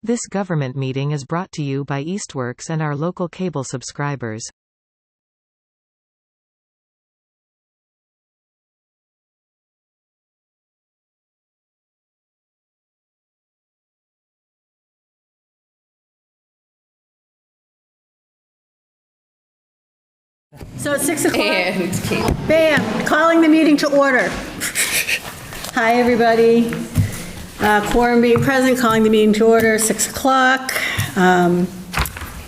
This government meeting is brought to you by Eastworks and our local cable subscribers. So it's 6 o'clock. And Kate. Bam, calling the meeting to order. Hi, everybody. Quorum being present, calling the meeting to order, 6 o'clock.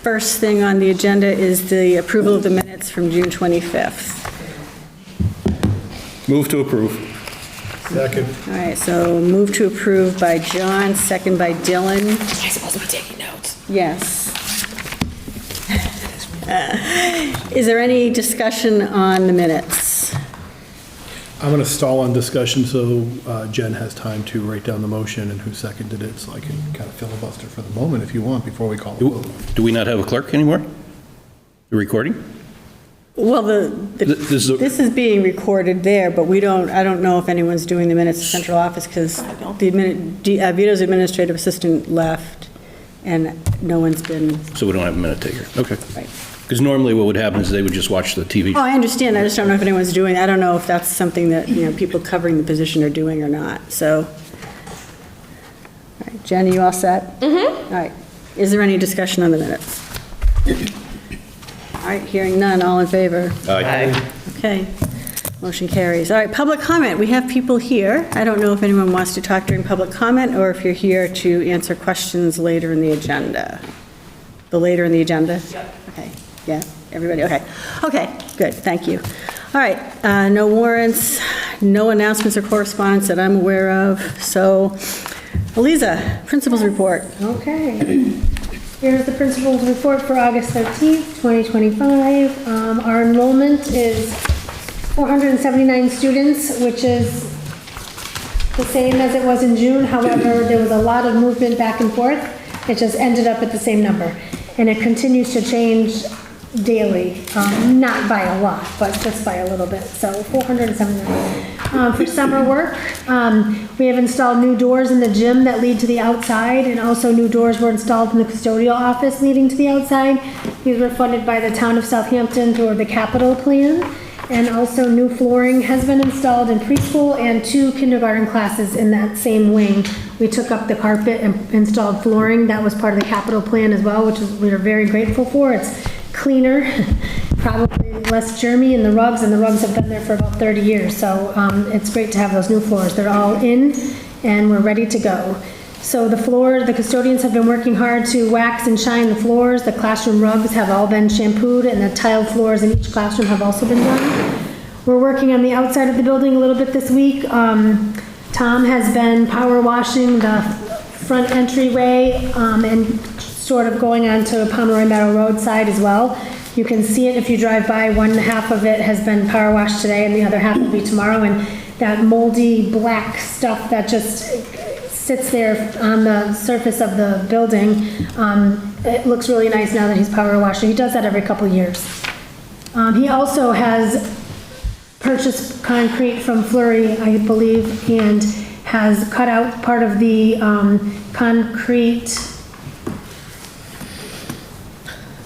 First thing on the agenda is the approval of the minutes from June 25th. Move to approve. Second. All right, so move to approve by John, second by Dylan. Am I supposed to be taking notes? Yes. Is there any discussion on the minutes? I'm going to stall on discussion so Jen has time to write down the motion and who seconded it, so I can kind of filibuster for the moment if you want before we call the vote. Do we not have a clerk anymore? The recording? Well, This this is being recorded there, but I don't know if anyone's doing the minutes in central office because Vito's administrative assistant left and no one's been, So we don't have a minute taker. Okay. right. Because normally what would happen is they would just watch the TV. Oh, I understand. I just don't know if anyone's doing, I don't know if that's something that, people covering the position are doing or not, so. All right, Jen, are you all set? Mm-hmm. All right. Is there any discussion on the minutes? All right, hearing none, all in favor? Aye. Okay, motion carries. All right, public comment. We have people here. I don't know if anyone wants to talk during public comment or if you're here to answer questions later in the agenda. The later in the agenda? Yep. Okay, yeah, everybody, okay. Okay, good, thank you. All right, no warrants, no announcements or correspondence that I'm aware of. So, Eliza, principal's report. Okay. Here's the principal's report for August 13th, 2025. Our enrollment is 479 students, which is the same as it was in June. However, there was a lot of movement back and forth. It just ended up at the same number. And it continues to change daily, not by a lot, but just by a little bit. So 479. For summer work, we have installed new doors in the gym that lead to the outside, and also new doors were installed in the custodial office leading to the outside. These were funded by the town of Southampton through the capital plan. And also new flooring has been installed in preschool and 2 kindergarten classes in that same wing. We took up the carpet and installed flooring. That was part of the capital plan as well, which we are very grateful for. It's cleaner, probably less germy in the rugs, and the rugs have been there for about 30 years. So it's great to have those new floors. They're all in and we're ready to go. So the custodians have been working hard to wax and shine the floors. The classroom rugs have all been shampooed and the tiled floors in each classroom have also been done. We're working on the outside of the building a little bit this week. Tom has been power washing the front entryway and sort of going on to Pomeroy Meadow Road side as well. You can see it if you drive by. One half of it has been power washed today and the other half will be tomorrow. And that moldy black stuff that just sits there on the surface of the building, it looks really nice now that he's power washing. He does that every couple years. He also has purchased concrete from Fleury, I believe, and has cut out part of the concrete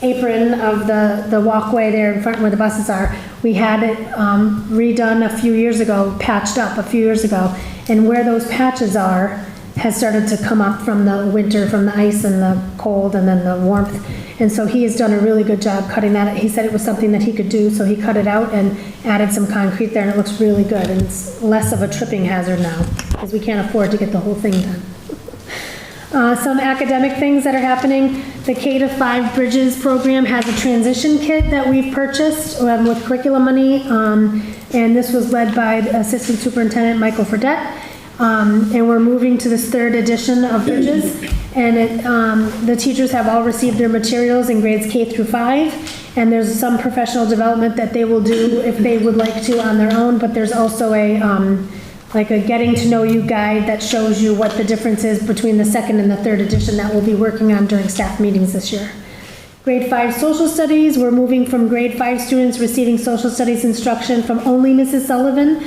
apron of the walkway there in front where the buses are. We had it redone a few years ago, patched up a few years ago, and where those patches are has started to come up from the winter, from the ice and the cold and then the warmth. And so he has done a really good job cutting that. He said it was something that he could do, so he cut it out and added some concrete there, and it looks really good. And it's less of a tripping hazard now, because we can't afford to get the whole thing done. Some academic things that are happening. The K-5 Bridges program has a transition kit that we've purchased with curriculum money, and this was led by Assistant Superintendent Michael Fredette. And we're moving to this 3rd edition of Bridges, and the teachers have all received their materials in grades K through 5, and there's some professional development that they will do if they would like to on their own, but there's also a getting to know you guide that shows you what the difference is between the 2nd and the 3rd edition that we'll be working on during staff meetings this year. Grade 5 social studies, we're moving from grade 5 students receiving social studies instruction from only Mrs. Sullivan.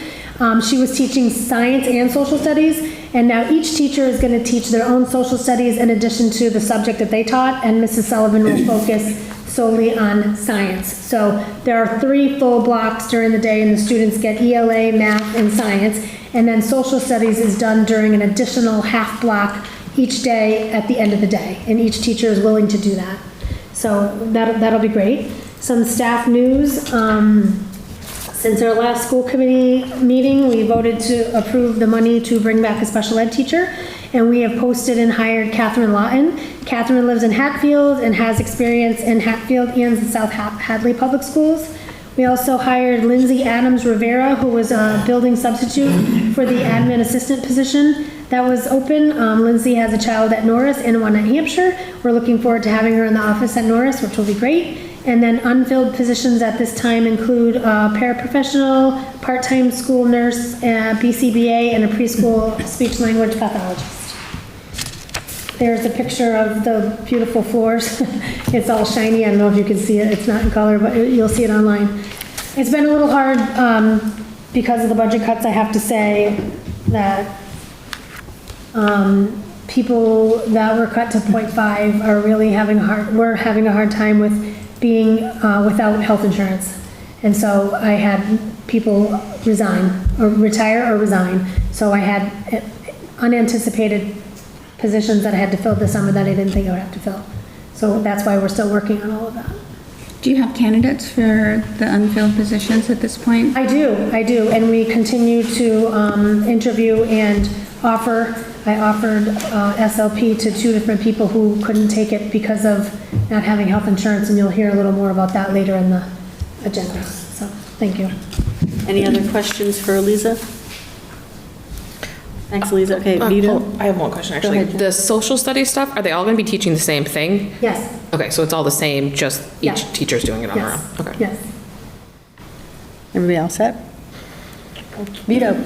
She was teaching science and social studies, And now each teacher is going to teach their own social studies in addition to the subject that they taught, and Mrs. Sullivan will focus solely on science. So there are 3 full blocks during the day, and the students get ELA, math, and science. And then social studies is done during an additional half block each day at the end of the day, and each teacher is willing to do that. So that'll be great. Some staff news. Since our last school committee meeting, we voted to approve the money to bring back a special ed teacher, and we have posted and hired Catherine Lawton. Catherine lives in Hatfield and has experience in Hatfield and in South Hadley Public Schools. We also hired Lindsay Adams Rivera, who was a building substitute for the admin assistant position that was open. Lindsay has a child at Norris and one at Hampshire. We're looking forward to having her in the office at Norris, which will be great. And then unfilled positions at this time include a paraprofessional, part-time school nurse, a BCBA, and a preschool speech-language pathologist. There's a picture of the beautiful floors. It's all shiny. I don't know if you can see it. It's not in color, but you'll see it online. It's been a little hard because of the budget cuts, I have to say, that people that were cut to 0.5 are really we're having a hard time with being without health insurance. And so I had people resign, or retire or resign. So I had unanticipated positions that I had to fill this summer that I didn't think I would have to fill. So that's why we're still working on all of that. Do you have candidates for the unfilled positions at this point? I do, and we continue to interview and offer. I offered SLP to 2 different people who couldn't take it because of not having health insurance, and you'll hear a little more about that later in the agenda. So, thank you. Any other questions for Eliza? Thanks, Eliza. Okay, Vito? I have one question, actually. ahead, Jen. The social studies stuff, are they all going to be teaching the same thing? Yes. Okay, so it's all the same, just each Yeah. teacher's doing it on their Yes. own? Okay. Yes. Everybody all set? Vito?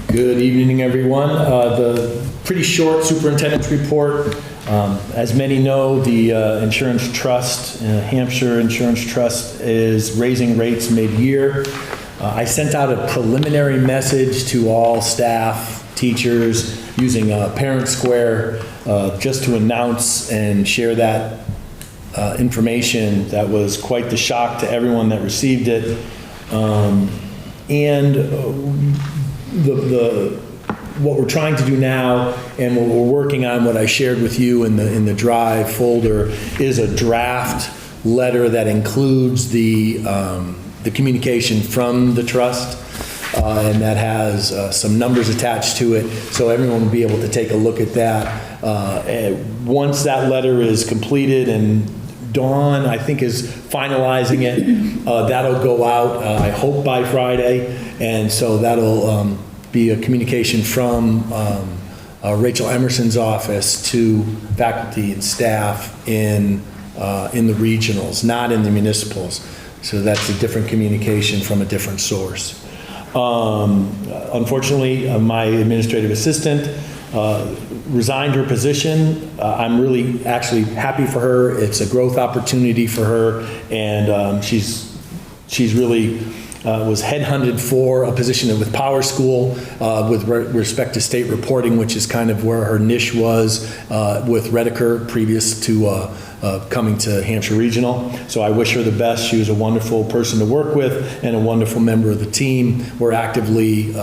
Good evening, everyone. The pretty short superintendent's report. As many know, the insurance trust, Hampshire Insurance Trust, is raising rates mid-year. I sent out a preliminary message to all staff, teachers, using Parent Square, just to announce and share that information. That was quite the shock to everyone that received it. What we're trying to do now, and what we're working on, what I shared with you in the Drive folder, is a draft letter that includes the communication from the trust, and that has some numbers attached to it, so everyone will be able to take a look at that. And once that letter is completed, and Dawn, I think, is finalizing it, that'll go out, I hope, by Friday, and so that'll be a communication from Rachel Emerson's office to faculty and staff in the regionals, not in the municipals. So that's a different communication from a different source. Unfortunately, my administrative assistant resigned her position. I'm really actually happy for her. It's a growth opportunity for her, and she's really was headhunted for a position with Power School with respect to state reporting, which is kind of where her niche was with Redeker previous to coming to Hampshire Regional. So I wish her the best. She was a wonderful person to work with and a wonderful member of the team. We're actively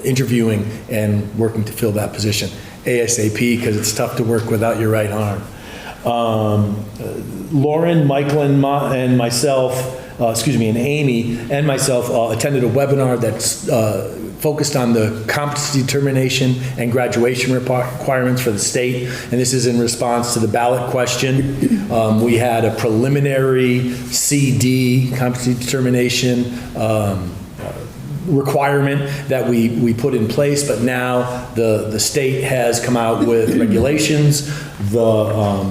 interviewing and working to fill that position ASAP, because it's tough to work without your right arm. Lauren, Michael, and myself, and Amy and myself attended a webinar that's focused on the competency determination and graduation requirements for the state, and this is in response to the ballot question. We had a preliminary CD, competency determination, requirement that we put in place, but now the state has come out with regulations. The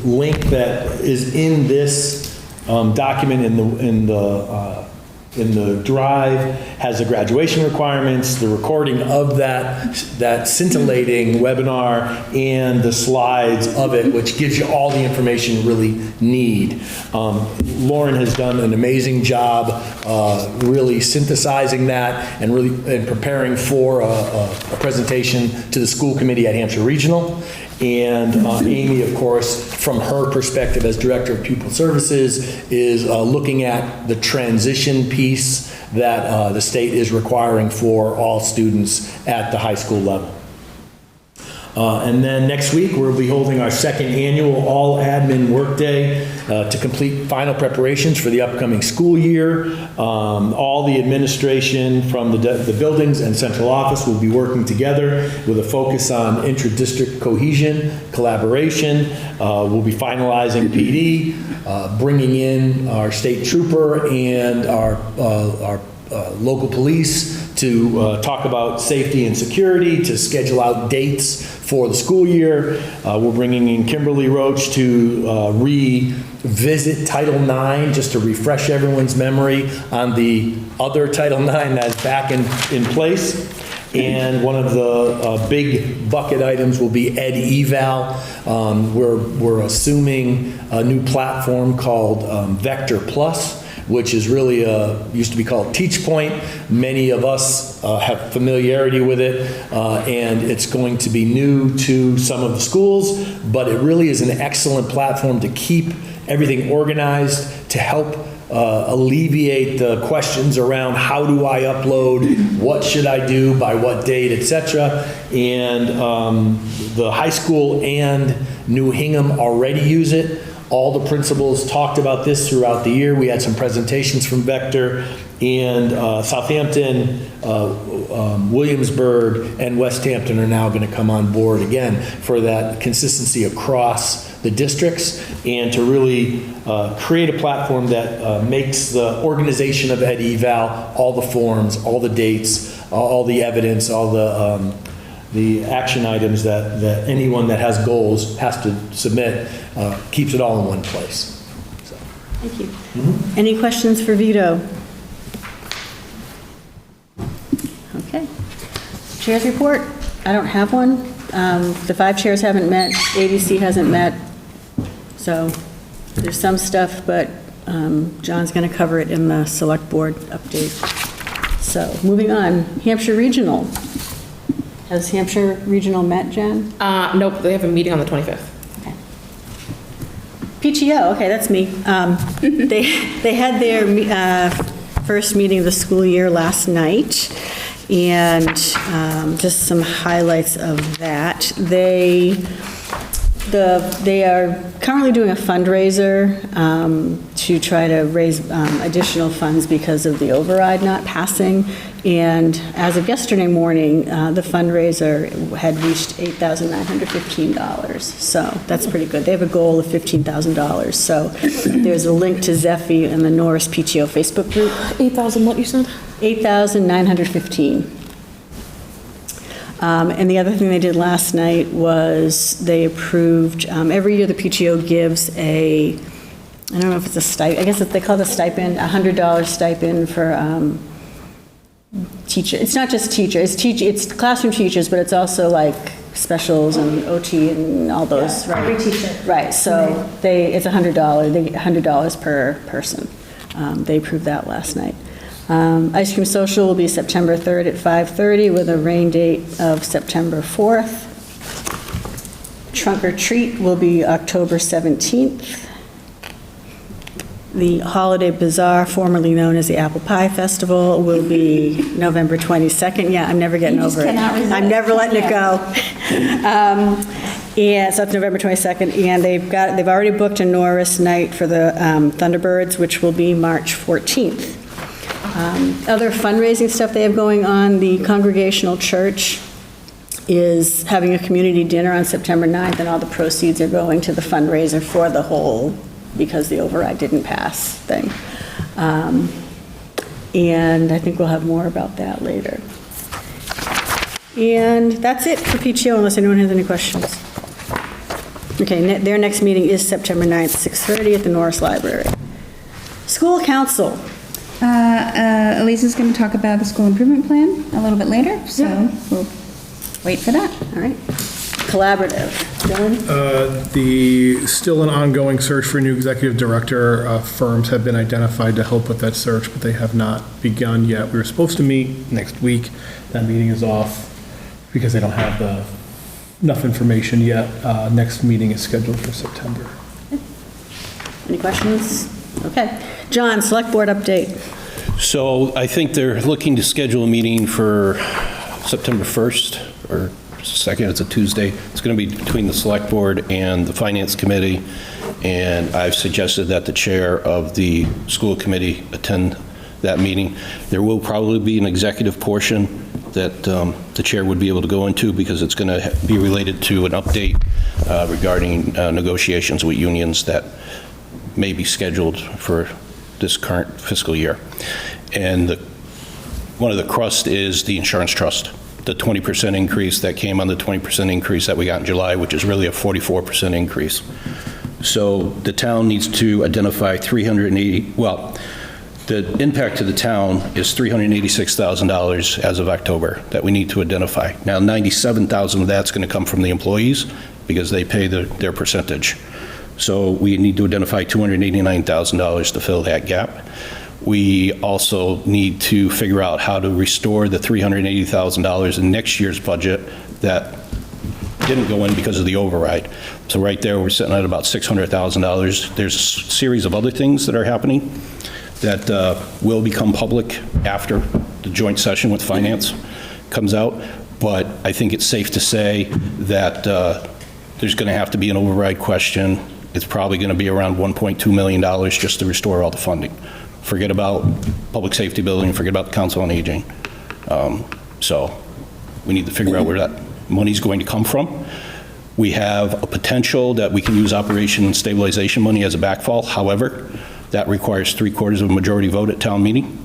link that is in this document in the drive has the graduation requirements, the recording of that scintillating webinar, and the slides of it, which gives you all the information you really need. Lauren has done an amazing job really synthesizing that and preparing for a presentation to the school committee at Hampshire Regional. And Amy, of course, from her perspective as Director of Pupil Services, is looking at the transition piece that the state is requiring for all students at the high school level. And then next week, we'll be holding our second annual all-admin workday to complete final preparations for the upcoming school year. All the administration from the buildings and central office will be working together with a focus on intra-district cohesion, collaboration. We'll be finalizing PD, bringing in our state trooper and our local police to talk about safety and security, to schedule out dates for the school year. We're bringing in Kimberly Roach to revisit Title IX, just to refresh everyone's memory on the other Title IX that's back in place. And one of the big bucket items will be Ed Eval. We're assuming a new platform called Vector Plus, which is really used to be called Teach Point. Many of us have familiarity with it, and it's going to be new to some of the schools, but it really is an excellent platform to keep everything organized, to help alleviate the questions around how do I upload, what should I do, by what date, etc. And the high school and New Hingham already use it. All the principals talked about this throughout the year. We had some presentations from Vector, and Southampton, Williamsburg, and Westhampton are now going to come on board again for that consistency across the districts, and to really create a platform that makes the organization of Ed Eval, all the forms, all the dates, all the evidence, all the action items that anyone that has goals has to submit, keeps it all in one place. So. Thank you. Any questions for Vito? Okay. Chair's report? I don't have one. The 5 chairs haven't met. ADC hasn't met. So there's some stuff, but John's going to cover it in the select board update. So moving on, Hampshire Regional. Has Hampshire Regional met, Jen? Nope, they have a meeting on the 25th. Okay. PTO, okay, that's me. They had their first meeting of the school year last night, and just some highlights of that. They are currently doing a fundraiser to try to raise additional funds because of the override not passing. And as of yesterday morning, the fundraiser had reached $8,915. So that's pretty good. They have a goal of $15,000. So there's a link to Zephy in the Norris PTO Facebook group. 8,000 what you said? 8,915. And the other thing they did last night was they approved, every year the PTO gives I don't know if it's a stipend, I guess they call it a stipend, $100 stipend for teacher. It's not just teachers, it's classroom teachers, but it's also like specials and OT and all those, right? Every teacher. Right, so it's $100, they get $100 per person. They approved that last night. Ice Cream Social will be September 3rd at 5:30 with a rain date of September 4th. Trunk or Treat will be October 17th. The Holiday Bazaar, formerly known as the Apple Pie Festival, will be November 22nd. Yeah, I'm never getting over it. I'm never letting it go. And so it's November 22nd, and they've already booked a Norris night for the Thunderbirds, which will be March 14th. Other fundraising stuff they have going on, the Congregational Church is having a community dinner on September 9th, and all the proceeds are going to the fundraiser for the whole, because the override didn't pass thing. And I think we'll have more about that later. And that's it for PTO, unless anyone has any questions. Okay, their next meeting is September 9th, 6:30 at the Norris Library. School Council. Elise is going to talk about the school improvement plan a little bit later, so we'll wait for that. All right. Collaborative. Dylan? Still an ongoing search for a new executive director. Firms have been identified to help with that search, but they have not begun yet. We were supposed to meet next week. That meeting is off because they don't have enough information yet. Next meeting is scheduled for September. Any questions? Okay. John, select board update. So I think they're looking to schedule a meeting for September 1st or 2nd. It's a Tuesday. It's going to be between the select board and the finance committee. And I've suggested that the chair of the school committee attend that meeting. There will probably be an executive portion that the chair would be able to go into because it's going to be related to an update regarding negotiations with unions that may be scheduled for this current fiscal year. And one of the crust is the insurance trust, the 20% increase that came on the 20% increase that we got in July, which is really a 44% increase. So the town needs to identify the impact to the town is $386,000 as of October that we need to identify. Now, $97,000 of that's going to come from the employees because they pay their percentage. So we need to identify $289,000 to fill that gap. We also need to figure out how to restore the $380,000 in next year's budget that didn't go in because of the override. So right there, we're sitting at about $600,000. There's a series of other things that are happening that will become public after the joint session with finance comes out. But I think it's safe to say that there's going to have to be an override question. It's probably going to be around $1.2 million just to restore all the funding. Forget about public safety building, forget about the Council on Aging. So we need to figure out where that money's going to come from. We have a potential that we can use operation and stabilization money as a backfall. However, that requires 3/4 of a majority vote at town meeting.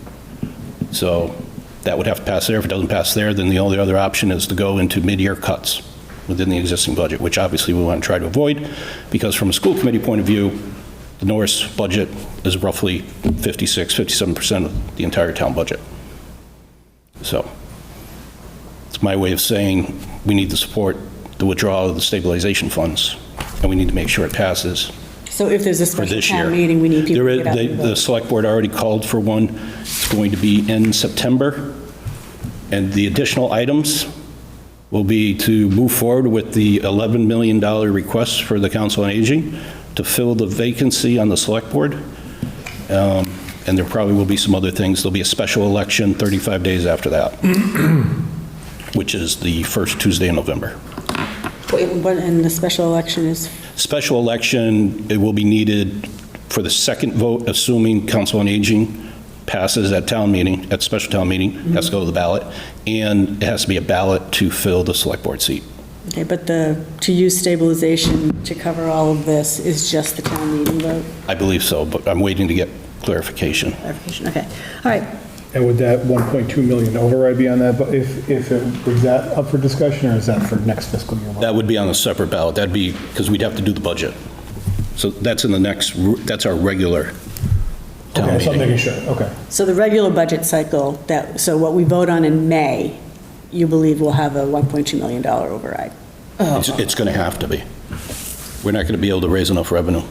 So that would have to pass there. If it doesn't pass there, then the only other option is to go into mid-year cuts within the existing budget, which obviously we want to try to avoid, because from a school committee point of view, the Norris budget is roughly 57% of the entire town budget. So it's my way of saying we need to support the withdrawal of the stabilization funds, and we need to make sure it passes. So if there's a For special this town year. meeting, we need people to get out and The vote. select board already called for one. It's going to be in September. And the additional items will be to move forward with the $11 million request for the Council on Aging to fill the vacancy on the select board. And there probably will be some other things. There'll be a special election 35 days after that, which is the first Tuesday in November. And the special election is, Special election, it will be needed for the second vote, assuming Council on Aging passes at town meeting, at special town meeting, has to go to the ballot, and it has to be a ballot to fill the select board seat. okay, but to use stabilization to cover all of this is just the town meeting vote? I believe so, but I'm waiting to get clarification. Clarification, okay. All right, And would that 1.2 million override be on that? But if is that up for discussion, or is that for next fiscal year? That would be on a separate ballot. That'd be, because we'd have to do the budget. So that's in the next, that's our regular town Okay, so I'm meeting. making sure, okay. so the regular budget cycle, so what we vote on in May, you believe will have a $1.2 million override? It's going to have to be. We're not going to be able to raise enough revenue.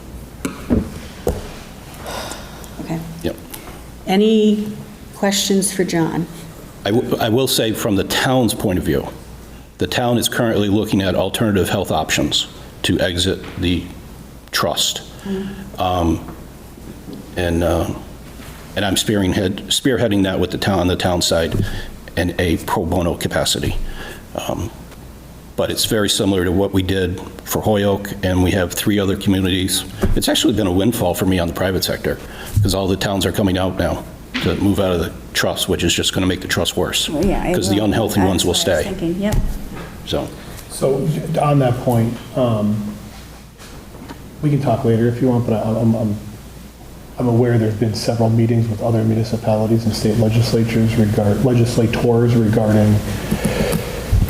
Okay. Yep. Any questions for John? I will say, from the town's point of view, the town is currently looking at alternative health options to exit the trust. And I'm spearheading that with the town, on the town side, in a pro bono capacity. But it's very similar to what we did for Holyoke, and we have 3 other communities. It's actually been a windfall for me on the private sector, because all the towns are coming out now to move out of the trust, which is just going to make the trust worse. Well, yeah, it Because the will. unhealthy ones will That's what I stay. was thinking, yep. So, So on that point, we can talk later if you want, but I'm aware there've been several meetings with other municipalities and state legislators regarding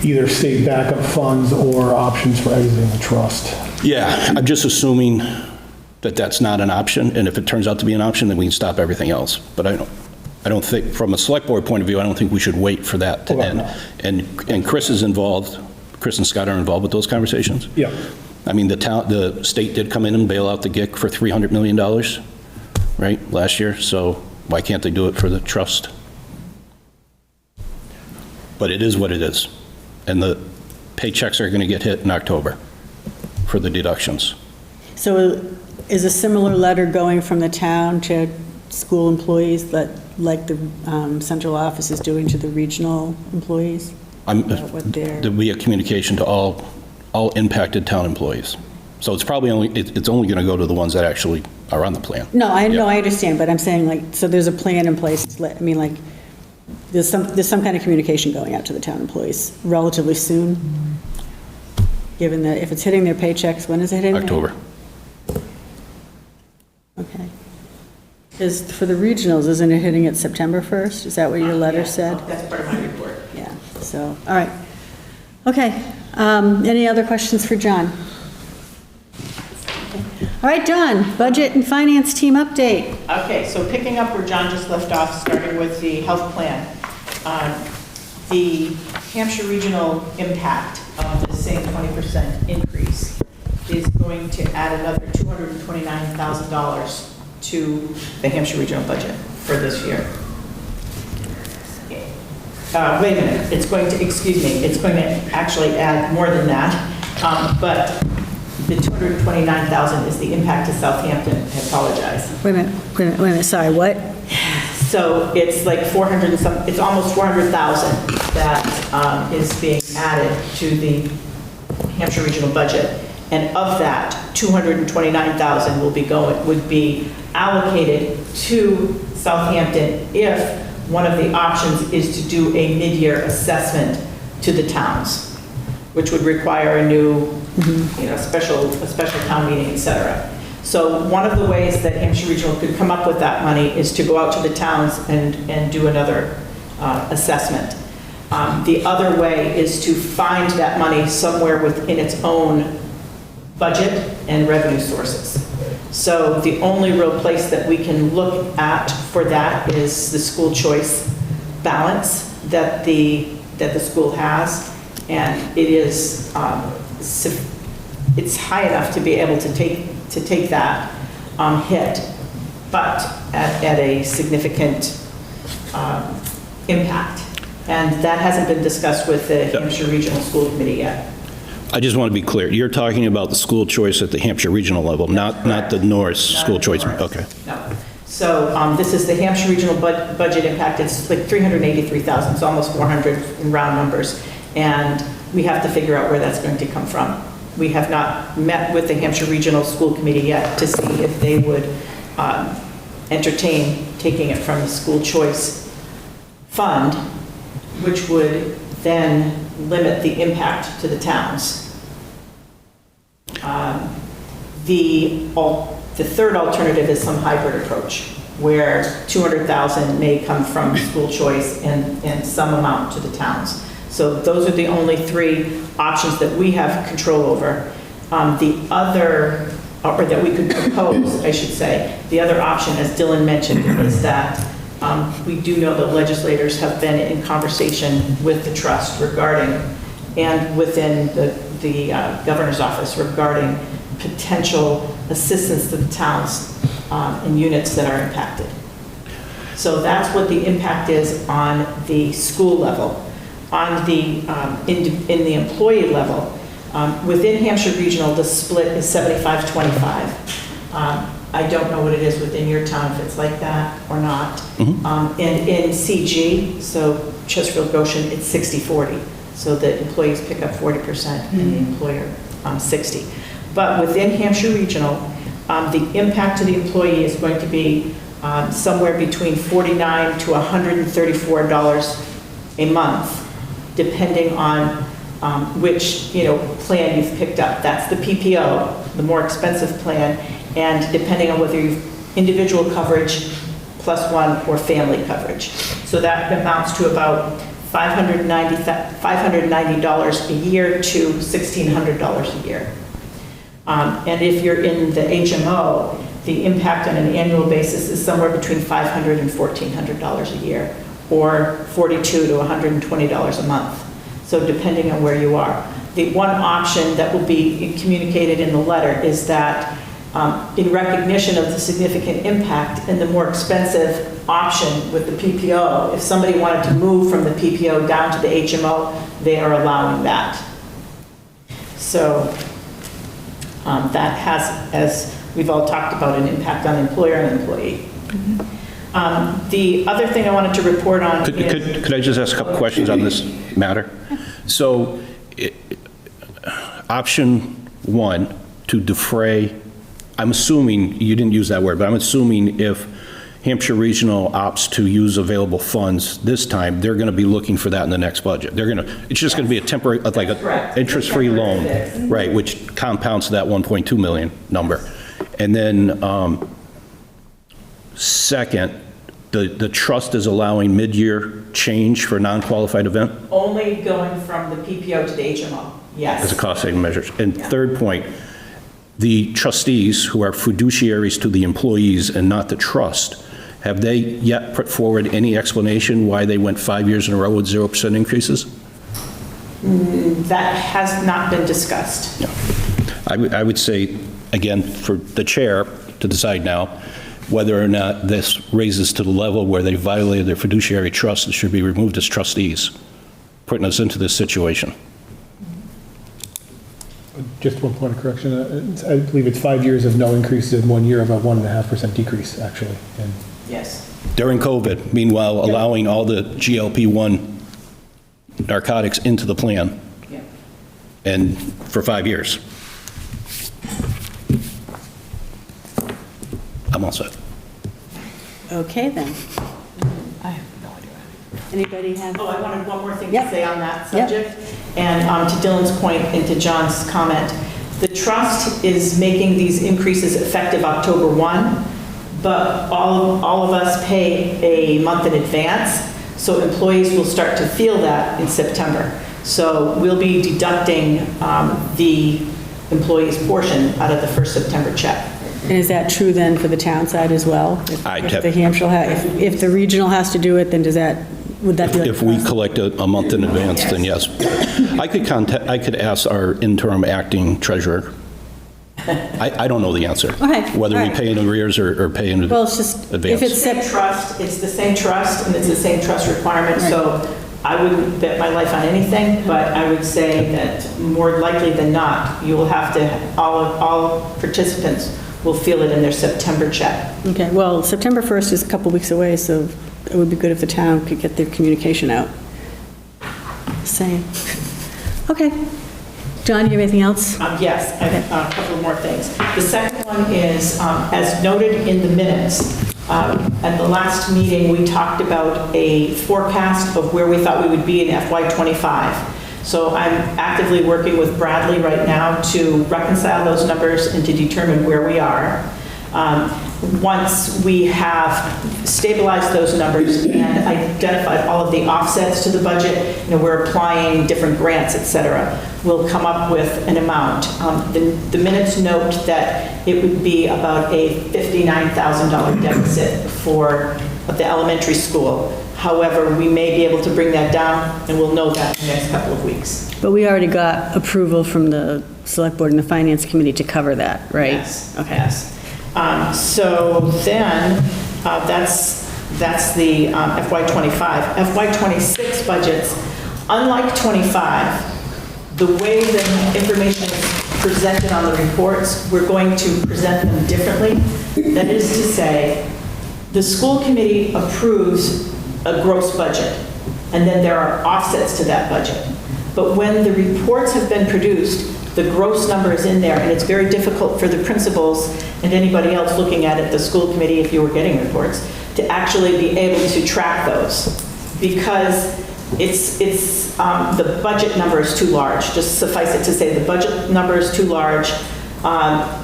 either state backup funds or options for exiting the trust. yeah, I'm just assuming that that's not an option, and if it turns out to be an option, then we can stop everything else. But I don't think, from a select board point of view, I don't think we should wait for that to Okay. end. And Chris is involved, Chris and Scott are involved with those conversations? Yeah. I mean, the state did come in and bail out the GIC for $300 million, right, last year, so why can't they do it for the trust? But it is what it is, and the paychecks are going to get hit in October for the deductions. So is a similar letter going from the town to school employees that, like the central office is doing to the regional employees? About what they're- There'll be a communication to all impacted town employees. So it's probably it's only going to go to the ones that actually are on the plan. No, I Yeah. understand, but I'm saying like, so there's a plan in place, I mean, like, there's some kind of communication going out to the town employees relatively soon, given that if it's hitting their paychecks, when is it hitting? October. Okay. Is, for the regionals, isn't it hitting it September 1st? Is that what your letter said? That's part of my report. Yeah, so, all right. Okay, any other questions for John? All right, John, budget and finance team update. Okay, so picking up where John just left off, starting with the health plan. The Hampshire regional impact of the same 20% increase is going to add another $229,000 to the Hampshire regional budget for this year. Wait a minute, it's going to, excuse me, it's going to actually add more than that, but the $229,000 is the impact to Southampton. I apologize. Wait a minute, sorry, what? So it's like 400 and some, it's almost 400,000 that is being added to the Hampshire regional budget. And of that, 229,000 would be allocated to Southampton if one of the options is to do a mid-year assessment to the towns, which would require a new, a special town meeting, et cetera. So one of the ways that Hampshire Regional could come up with that money is to go out to the towns and do another assessment. The other way is to find that money somewhere within its own budget and revenue sources. So the only real place that we can look at for that is the school choice balance that the school has, and it is it's high enough to be able to take that hit, but at a significant impact. And that hasn't been discussed with the Hampshire Regional School Committee yet. I just want to be clear. You're talking about the school choice at the Hampshire regional level, not the Norris school choice. Okay. No. So this is the Hampshire Regional budget impact. It's like 383,000. It's almost 400 in round numbers. And we have to figure out where that's going to come from. We have not met with the Hampshire Regional School Committee yet to see if they would entertain taking it from the school choice fund, which would then limit the impact to the towns. The third alternative is some hybrid approach, where 200,000 may come from school choice and some amount to the towns. So those are the only three options that we have control over. The other, or that we could propose, I should say, the other option, as Dylan mentioned, is that we do know that legislators have been in conversation with the trust regarding, and within the governor's office regarding potential assistance to the towns and units that are impacted. So that's what the impact is on the school level. On the, in the employee level, within Hampshire Regional, the split is 75-25. I don't know what it is within your town, if it's like that or not. And in CG, so Chesterfield Goshen, it's 60-40. So the employees pick up 40% and the employer 60. But within Hampshire Regional, the impact to the employee is going to be somewhere between $49 to $134 a month, depending on which plan you've picked up. That's the PPO, the more expensive plan, and depending on whether you've individual coverage +1 or family coverage. So that amounts to about $590 a year to $1,600 a year. And if you're in the HMO, the impact on an annual basis is somewhere between $500 and $1,400 a year, or $42 to $120 a month. So depending on where you are. The one option that will be communicated in the letter is that in recognition of the significant impact and the more expensive option with the PPO, if somebody wanted to move from the PPO down to the HMO, they are allowing that. So that has, as we've all talked about, an impact on employer and employee. The other thing I wanted to report on is... Could I just ask a couple questions on this matter? So, option 1, to defray, I'm assuming, you didn't use that word, but I'm assuming if Hampshire Regional opts to use available funds this time, they're going to be looking for that in the next budget. It's just going to be a temporary, like an interest-free loan, right, which compounds to that 1.2 million number. And then, second, the trust is allowing mid-year change for non-qualified event? Only going from the PPO to the HMO, yes. As a cost-saving measure. And third point, the trustees, who are fiduciaries to the employees and not the trust, have they yet put forward any explanation why they went 5 years in a row with 0% increases? That has not been discussed. No. I would say, again, for the chair to decide now, whether or not this raises to the level where they violated their fiduciary trust and should be removed as trustees, putting us into this situation. Just one point of correction. I believe it's 5 years of no increases and 1 year of a 1.5% decrease, actually. And Yes. During COVID, meanwhile, allowing all the GLP-1 narcotics into the plan. Yeah. And for 5 years. I'm all set. Okay, then. I have no idea. Anybody have? Oh, I wanted one more thing Yep. to say on that Yep. subject. And to Dylan's point and to John's comment, the trust is making these increases effective October 1, but all of us pay a month in advance, so employees will start to feel that in September. So we'll be deducting the employee's portion out of the first September check. And is that true then for the town side as well? If the Hampshire, if the regional has to do it, then would that be like? If we collect a month in advance, then yes. I could ask our interim acting treasurer. I don't know the answer. Okay, Whether all we right. pay in arrears or pay in Well, it's just, advance. if it's Same trust, it's the same trust, and it's the same trust requirement, so I wouldn't bet my life on anything, but I would say that more likely than not, you will have to, all participants will feel it in their September check. Okay, well, September 1st is a couple weeks away, so it would be good if the town could get their communication out. Same. Okay. John, do you have anything else? Yes, I have a couple more things. The second one is, as noted in the minutes, at the last meeting, we talked about a forecast of where we thought we would be in FY25. So I'm actively working with Bradley right now to reconcile those numbers and to determine where we are. Once we have stabilized those numbers and identified all of the offsets to the budget, we're applying different grants, et cetera, we'll come up with an amount. The minutes note that it would be about a $59,000 deficit for the elementary school. However, we may be able to bring that down, and we'll know that in the next couple of weeks. But we already got approval from the Select Board and the Finance Committee to cover that, right? Yes. Okay. Yes. So then, that's the FY25. FY26 budgets, unlike 25, the way the information is presented on the reports, we're going to present them differently. That is to say, the school committee approves a gross budget, and then there are offsets to that budget. But when the reports have been produced, the gross number is in there, and it's very difficult for the principals and anybody else looking at it, the school committee, if you were getting reports, to actually be able to track those, because the budget number is too large. Just suffice it to say the budget number is too large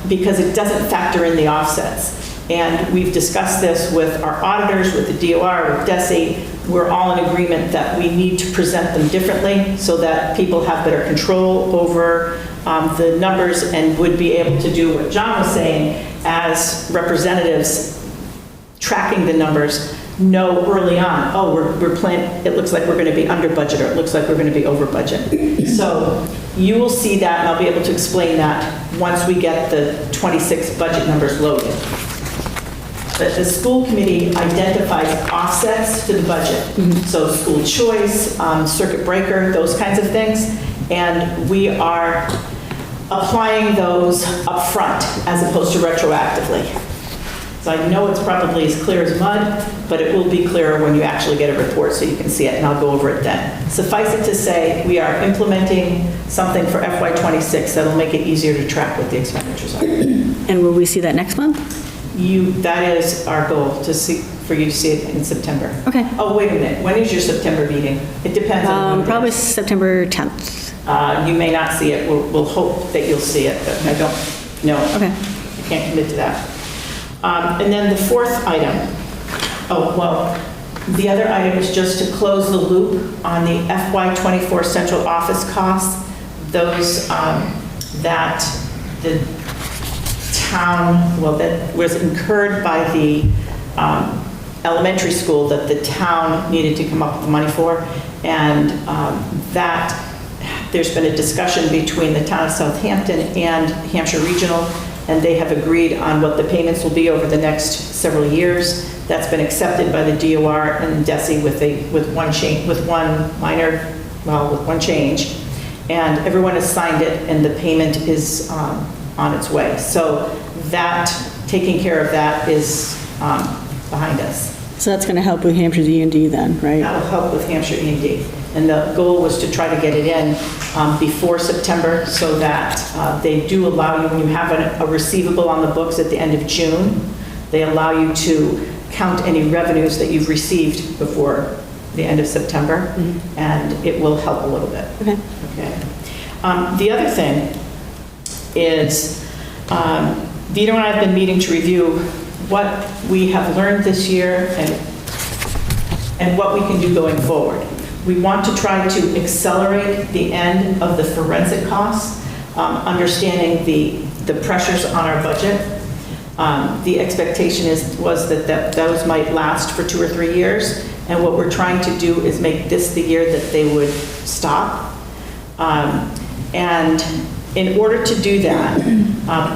because it doesn't factor in the offsets. And we've discussed this with our auditors, with the DOR, with DESE. We're all in agreement that we need to present them differently so that people have better control over the numbers and would be able to do what John was saying as representatives tracking the numbers, know early on, oh, we're planning, it looks like we're going to be under budget, or it looks like we're going to be over budget. So you will see that, and I'll be able to explain that once we get the 26 budget numbers loaded. But the school committee identifies offsets to the budget. So school choice, circuit breaker, those kinds of things. And we are applying those upfront as opposed to retroactively. So I know it's probably as clear as mud, but it will be clearer when you actually get a report so you can see it, and I'll go over it then. Suffice it to say, we are implementing something for FY26 that'll make it easier to track what the expenditures are. And will we see that next month? That is our goal, for you to see it in September. Okay. Oh, wait a minute, when is your September meeting? It depends on when it Probably is. September 10th. You may not see it, we'll hope that you'll see it, but I don't know. Okay. I can't commit to that. And then the fourth item, the other item is just to close the loop on the FY24 central office costs, those that the town, that was incurred by the elementary school that the town needed to come up with money for, and that there's been a discussion between the town of Southampton and Hampshire Regional, and they have agreed on what the payments will be over the next several years. That's been accepted by the DOR and DESI with one change, and everyone has signed it, and the payment is on its way. So that, taking care of that is behind us. So that's going to help with Hampshire's E&D then, right? That will help with Hampshire E&D. And the goal was to try to get it in before September so that they do allow you, when you have a receivable on the books at the end of June, they allow you to count any revenues that you've received before the end of September, and it will help a little bit. Okay. The other thing is, Vito and I have been meeting to review what we have learned this year and what we can do going forward. We want to try to accelerate the end of the forensic costs, understanding the pressures on our budget. The expectation was that those might last for 2 or 3 years, and what we're trying to do is make this the year that they would stop. And in order to do that,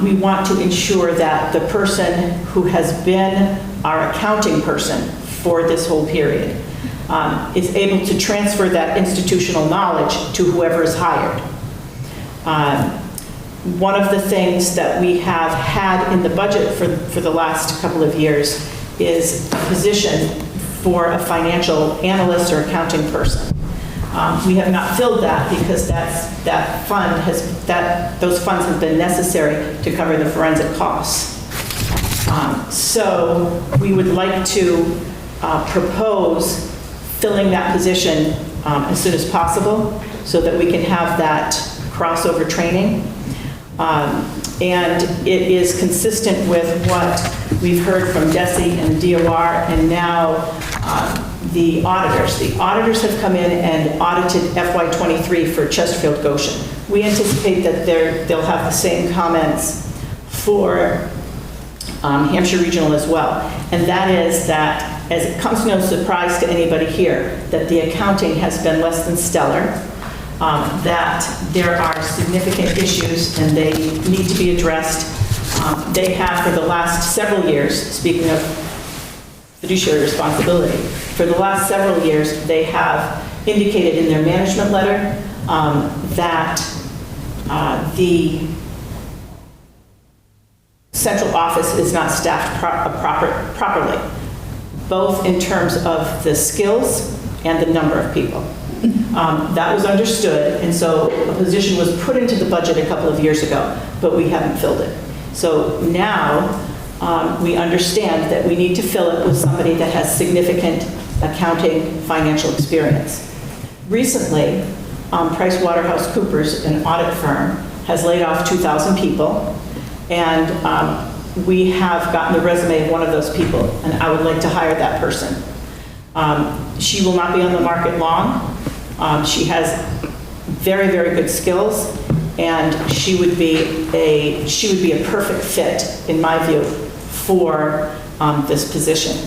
we want to ensure that the person who has been our accounting person for this whole period is able to transfer that institutional knowledge to whoever is hired. One of the things that we have had in the budget for the last couple of years is a position for a financial analyst or accounting person. We have not filled that because those funds have been necessary to cover the forensic costs. So we would like to propose filling that position as soon as possible so that we can have that crossover training. And it is consistent with what we've heard from DESI and DOR and now the auditors. The auditors have come in and audited FY23 for Chesterfield Goshen. We anticipate that they'll have the same comments for Hampshire Regional as well. And that is that, as it comes to no surprise to anybody here, that the accounting has been less than stellar, that there are significant issues and they need to be addressed. They have for the last several years, speaking of fiduciary responsibility, for the last several years, they have indicated in their management letter that the central office is not staffed properly, both in terms of the skills and the number of people. That was understood, and so a position was put into the budget a couple of years ago, but we haven't filled it. So now we understand that we need to fill it with somebody that has significant accounting financial experience. Recently, PricewaterhouseCoopers, an audit firm, has laid off 2,000 people, and we have gotten the resume of one of those people, and I would like to hire that person. She will not be on the market long. She has very, very good skills, and she would be a perfect fit, in my view, for this position.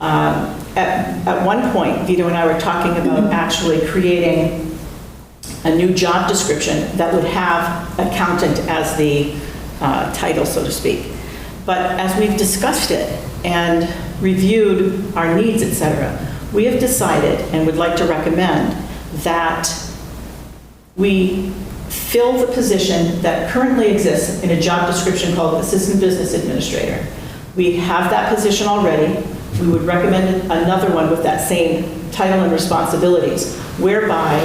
At one point, Vito and I were talking about actually creating a new job description that would have accountant as the title, so to speak. But as we've discussed it and reviewed our needs, et cetera, we have decided and would like to recommend that we fill the position that currently exists in a job description called Assistant Business Administrator. We have that position already. We would recommend another one with that same title and responsibilities, whereby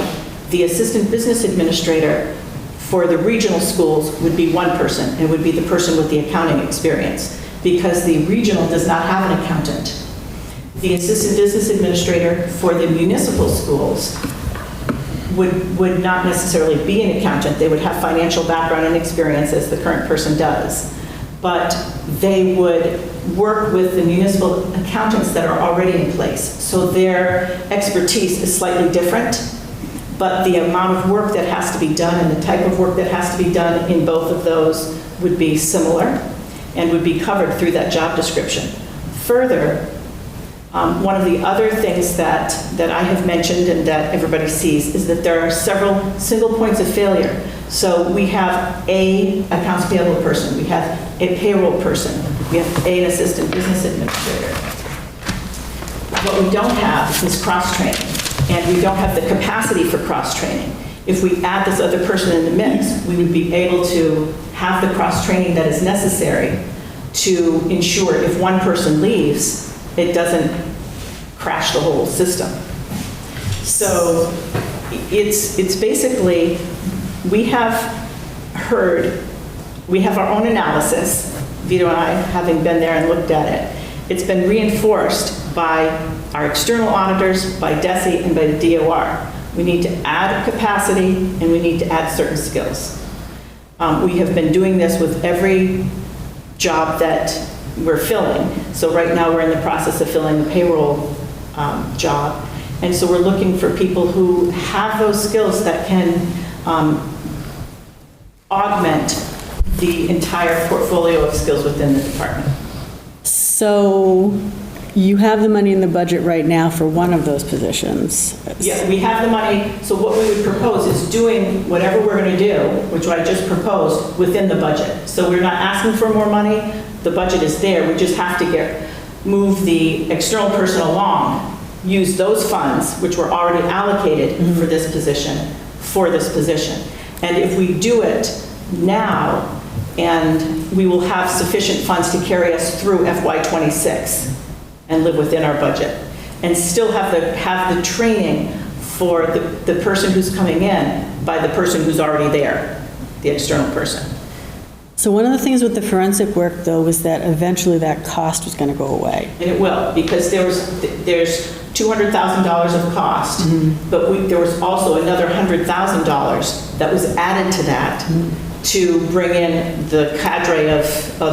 the Assistant Business Administrator for the regional schools would be one person, and would be the person with the accounting experience, because the regional does not have an accountant. The Assistant Business Administrator for the municipal schools would not necessarily be an accountant. They would have financial background and experience as the current person does. But they would work with the municipal accountants that are already in place. So their expertise is slightly different, but the amount of work that has to be done and the type of work that has to be done in both of those would be similar and would be covered through that job description. Further, one of the other things that I have mentioned and that everybody sees is that there are several single points of failure. So we have a accounts payable person, we have a payroll person, we have an assistant business administrator. What we don't have is cross-training, and we don't have the capacity for cross-training. If we add this other person in the mix, we would be able to have the cross-training that is necessary to ensure if one person leaves, it doesn't crash the whole system. So it's basically, we have our own analysis, Vito and I having been there and looked at it. It's been reinforced by our external auditors, by DESE, and by the DOR. We need to add capacity and we need to add certain skills. We have been doing this with every job that we're filling. So right now we're in the process of filling the payroll job. And so we're looking for people who have those skills that can augment the entire portfolio of skills within the department. So you have the money in the budget right now for one of those positions? Yeah, we have the money. So what we would propose is doing whatever we're going to do, which I just proposed, within the budget. So we're not asking for more money. The budget is there. We just have to move the external person along, use those funds, which were already allocated for this position, And if we do it now, and we will have sufficient funds to carry us through FY26 and live within our budget, and still have the training for the person who's coming in by the person who's already there, the external person. So one of the things with the forensic work, though, was that eventually that cost was going to go away. And it will, because there's $200,000 of cost, but there was also another $100,000 that was added to that to bring in the cadre of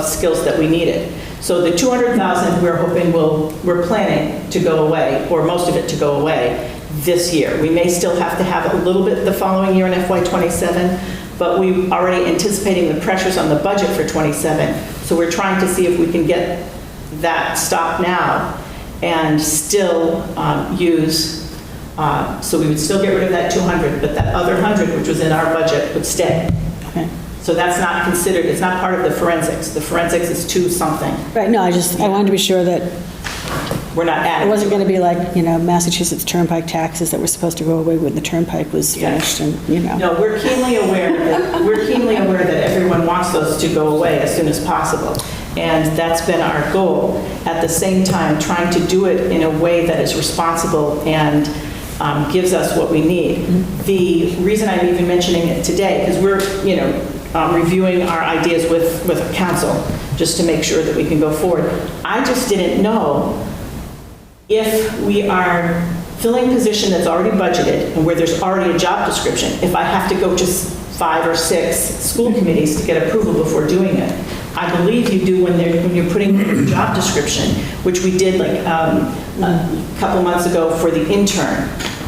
skills that we needed. So the $200,000 we're planning to go away, or most of it to go away this year. We may still have to have a little bit the following year in FY27, but we're already anticipating the pressures on the budget for 27. So we're trying to see if we can get that stopped now and still use, so we would still get rid of that 200, but that other 100, which was in our budget, would stay. Okay. So that's not considered, it's not part of the forensics. The forensics is to something. Right, no, I wanted to be sure that We're not adding. it wasn't going to be like, Massachusetts Turnpike taxes that were supposed to go away when the Turnpike was finished, and. No, we're keenly aware that everyone wants those to go away as soon as possible. And that's been our goal. At the same time, trying to do it in a way that is responsible and gives us what we need. The reason I'm even mentioning it today is we're, reviewing our ideas with council just to make sure that we can go forward. I just didn't know if we are filling a position that's already budgeted and where there's already a job description, if I have to go to 5 or 6 school committees to get approval before doing it. I believe you do when you're putting in your job description, which we did like a couple months ago for the intern.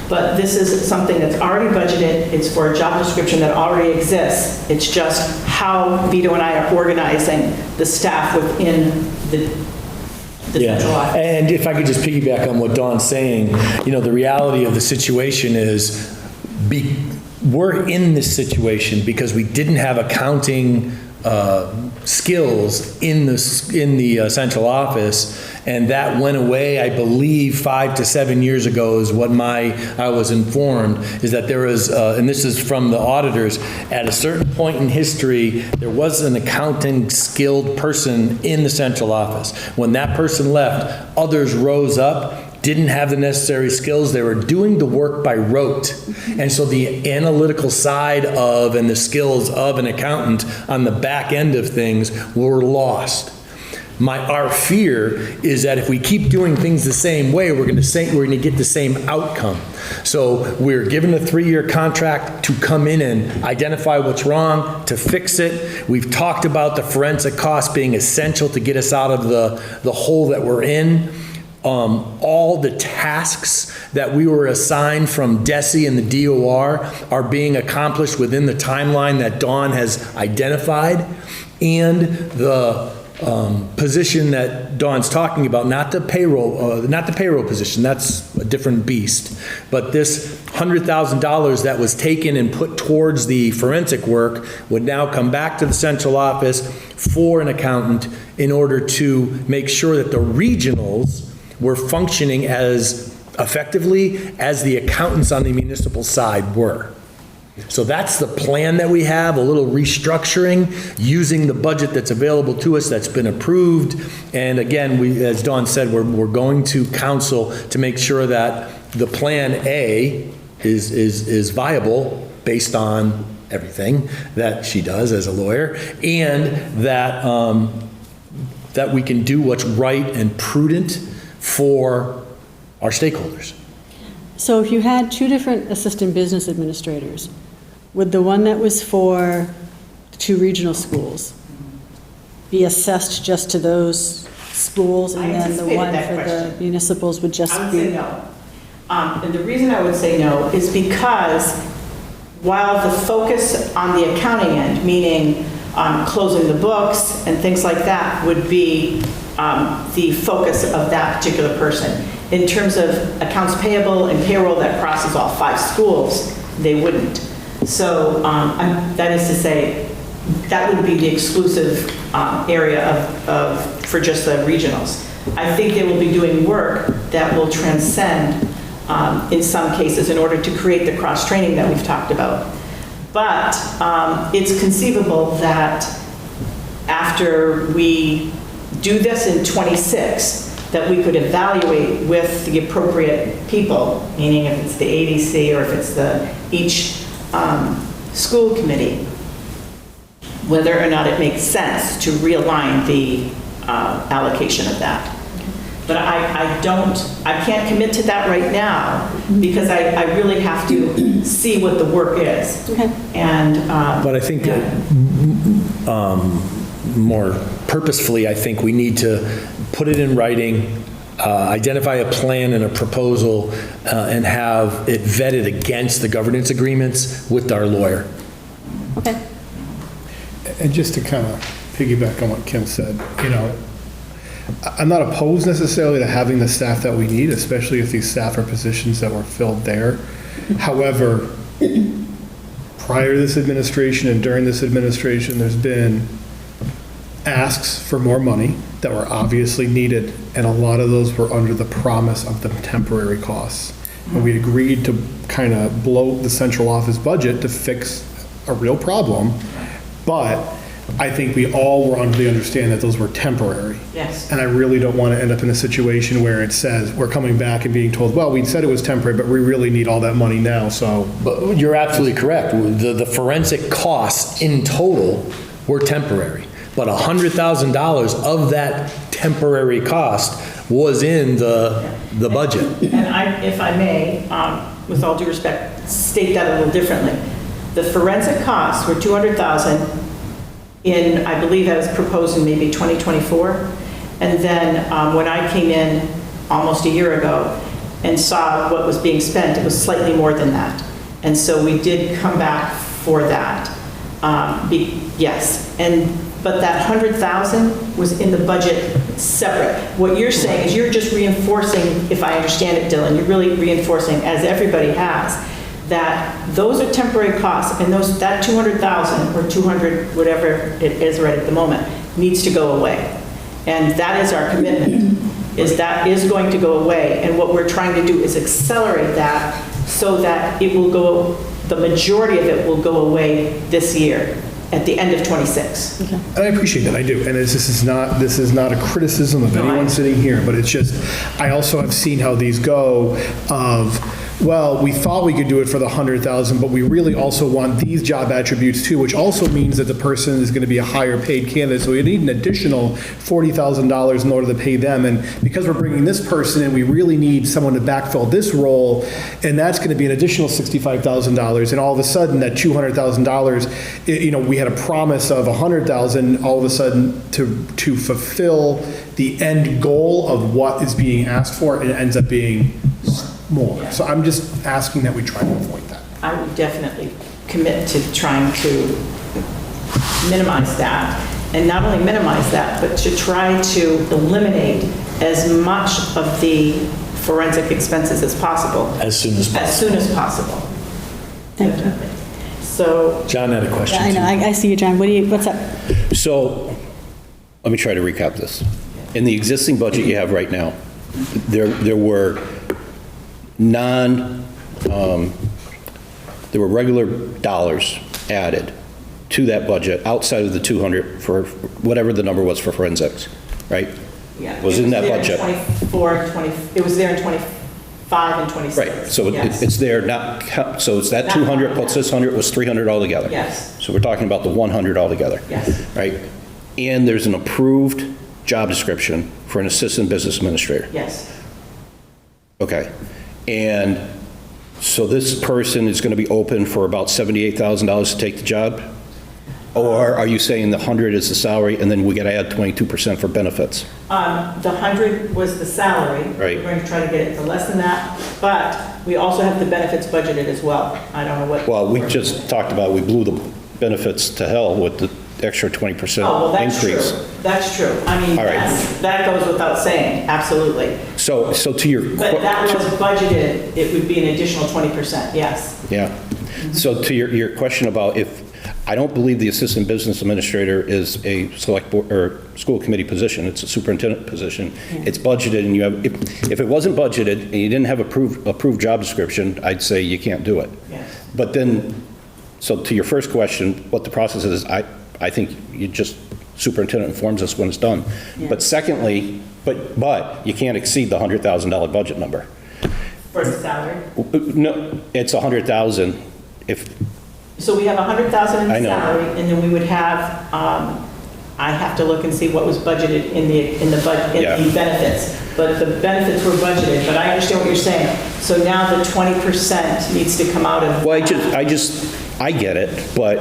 But this is something that's already budgeted, it's for a job description that already exists. It's just how Vito and I are organizing the staff within the central office. And if I could just piggyback on what Dawn's saying, the reality of the situation is we're in this situation because we didn't have accounting skills in the central office, and that went away, I believe, 5 to 7 years ago is what I was informed, is that there was, and this is from the auditors, at a certain point in history, there was an accounting skilled person in the central office. When that person left, others rose up, didn't have the necessary skills. They were doing the work by rote. And so the analytical side of and the skills of an accountant on the back end of things were lost. Our fear is that if we keep doing things the same way, we're going to get the same outcome. So we're given a 3-year contract to come in and identify what's wrong, to fix it. We've talked about the forensic costs being essential to get us out of the hole that we're in. All the tasks that we were assigned from DESE and the DOR are being accomplished within the timeline that Dawn has identified, and the position that Dawn's talking about, not the payroll position, that's a different beast, but this $100,000 that was taken and put towards the forensic work would now come back to the central office for an accountant in order to make sure that the regionals were functioning as effectively as the accountants on the municipal side were. So that's the plan that we have, a little restructuring using the budget that's available to us that's been approved. And again, as Dawn said, we're going to council to make sure that the plan A is viable based on everything that she does as a lawyer, and that we can do what's right and prudent for our stakeholders. So if you had 2 different assistant business administrators, would the one that was for the 2 regional schools be assessed just to those schools, and then the one for the municipals would just be? I would say no. And the reason I would say no is because while the focus on the accounting end, meaning closing the books and things like that, would be the focus of that particular person. In terms of accounts payable and payroll that crosses all 5 schools, they wouldn't. So that is to say, that would be the exclusive area for just the regionals. I think they will be doing work that will transcend, in some cases, in order to create the cross-training that we've talked about. But it's conceivable that after we do this in 26, that we could evaluate with the appropriate people, meaning if it's the ADC or if it's each school committee, whether or not it makes sense to realign the allocation of that. But I can't commit to that right now because I really have to see what the work is. Okay. And but I think more purposefully, I think we need to put it in writing, identify a plan and a proposal, and have it vetted against the governance agreements with our lawyer. Okay. And just to kind of piggyback on what Kim said, I'm not opposed necessarily to having the staff that we need, especially if these staff are positions that were filled there. However, prior to this administration and during this administration, there's been asks for more money that were obviously needed, and a lot of those were under the promise of the temporary costs. And we agreed to kind of bloat the central office budget to fix a real problem, but I think we all were under the understanding that those were temporary. yes. And I really don't want to end up in a situation where it says we're coming back and being told, well, we said it was temporary, but we really need all that money now, so. But you're absolutely correct. The forensic costs in total were temporary. But $100,000 of that temporary cost was in the budget. And if I may, with all due respect, state that a little differently. The forensic costs were $200,000 in, I believe that was proposed in maybe 2024. And then when I came in almost a year ago, and saw what was being spent, it was slightly more than that. And so we did come back for that. Yes, but that 100,000 was in the budget separate. What you're saying is you're just reinforcing, if I understand it, Dylan, you're really reinforcing, as everybody has, that those are temporary costs, and that 200,000 or 200, whatever it is right at the moment, needs to go away. And that is our commitment, is that is going to go away. And what we're trying to do is accelerate that so that it will go, the majority of it will go away this year, at the end of '26. And I appreciate that, I do. And this is not a criticism of anyone sitting here, but it's just, I also have seen how these go of, well, we thought we could do it for the 100,000, but we really also want these job attributes too, which also means that the person is going to be a higher paid candidate. So we need an additional $40,000 in order to pay them. And because we're bringing this person in, we really need someone to backfill this role. And that's going to be an additional $65,000. And all of a sudden that $200,000, we had a promise of 100,000 all of a sudden to fulfill the end goal of what is being asked for, and it ends up being more. So I'm just asking that we try to avoid that. I would definitely commit to trying to minimize that, and not only minimize that, but to try to eliminate as much of the forensic expenses as possible. As soon as possible. As soon as possible. Thank you. So. John had a question. I know, I see you, John. What's up? So, let me try to recap this. In the existing budget you have right now, there were regular dollars added to that budget outside of the 200 for whatever the number was for forensics, right? Yeah. Was in that budget. It was there in 25 and 26. Right, so yes. it's there, so it's that 200 plus this 100 was 300 altogether. Yes. So we're talking about the 100 altogether. Yes. Right? And there's an approved job description for an assistant business administrator. Yes. Okay. And so this person is going to be open for about $78,000 to take the job? Or are you saying the 100 is the salary and then we got to add 22% for benefits? The 100 was the salary. Right. We're going to try to get it for less than that, but we also have the benefits budgeted as well. I don't know what. Well, we just talked about, we blew the benefits to hell with the extra 20% increase. Oh, well, that's true. That's true. I mean, All right. that goes without saying, absolutely. So to your... But that was budgeted, it would be an additional 20%, yes. Yeah. So to your question about I don't believe the assistant business administrator is a select board or school committee position. It's a superintendent position. Yeah. It's budgeted, and you have, if it wasn't budgeted and you didn't have approved job description, I'd say you can't do it. Yes. But then, so to your first question, what the process is, I think you just, superintendent informs us when it's done. Yeah. But secondly, but you can't exceed the $100,000 budget number. For the salary? No, it's 100,000 if... So we have 100,000 in I the know. salary, and then we would have, I have to look and see what was budgeted in the benefits. But the benefits were budgeted, but I understand what you're saying. So now the 20% needs to come out of. Well, I get it, but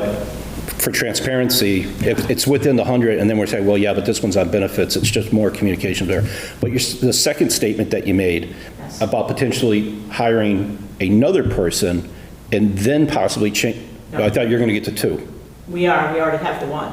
for transparency, if it's within the 100, and then we're saying, well, yeah, but this one's on benefits, it's just more communication there. But the second statement that you made Yes. about potentially hiring another person and then possibly change, No. I thought you were going to get to two. We already have the one.